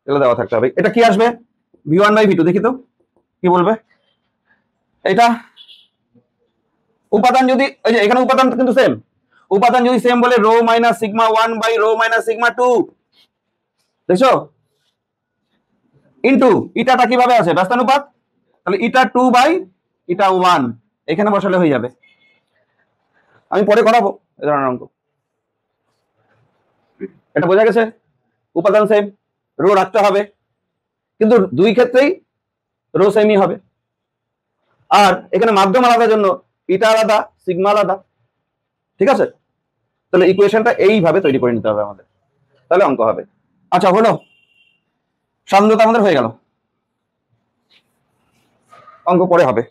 S1: এগুলো দেওয়া থাকতে হবে। এটা কি আসবে? v1/v2, দেখি তো কি বলবে। এটা উপাদান যদি, এই যে এখানে উপাদান কিন্তু সেম, উপাদান যদি সেম বলে rho minus sigma 1 by rho minus sigma 2, দেখছো, ইনটু ইটাটা কিভাবে আছে? ব্যস্তানুপাত, তাহলে ইটা 2 বাই ইটা 1, এখানে বসালে হয়ে যাবে। আমি পরে করাবো এই ধরনের অঙ্ক। এটা বোঝা গেছে? উপাদান সেম, রো রাখতে হবে, কিন্তু দুই ক্ষেত্রেই রো সেমই হবে। আর এখানে মাধ্যম আলাদার জন্য ইটা আলাদা, সিগমা আলাদা, ঠিক আছে। তাহলে ইকুয়েশনটা এইভাবে তৈরি করে নিতে হবে আমাদের, তাহলে অঙ্ক হবে। আচ্ছা হলো, সান্দ্রতা আমাদের হয়ে গেল, অঙ্ক পরে হবে।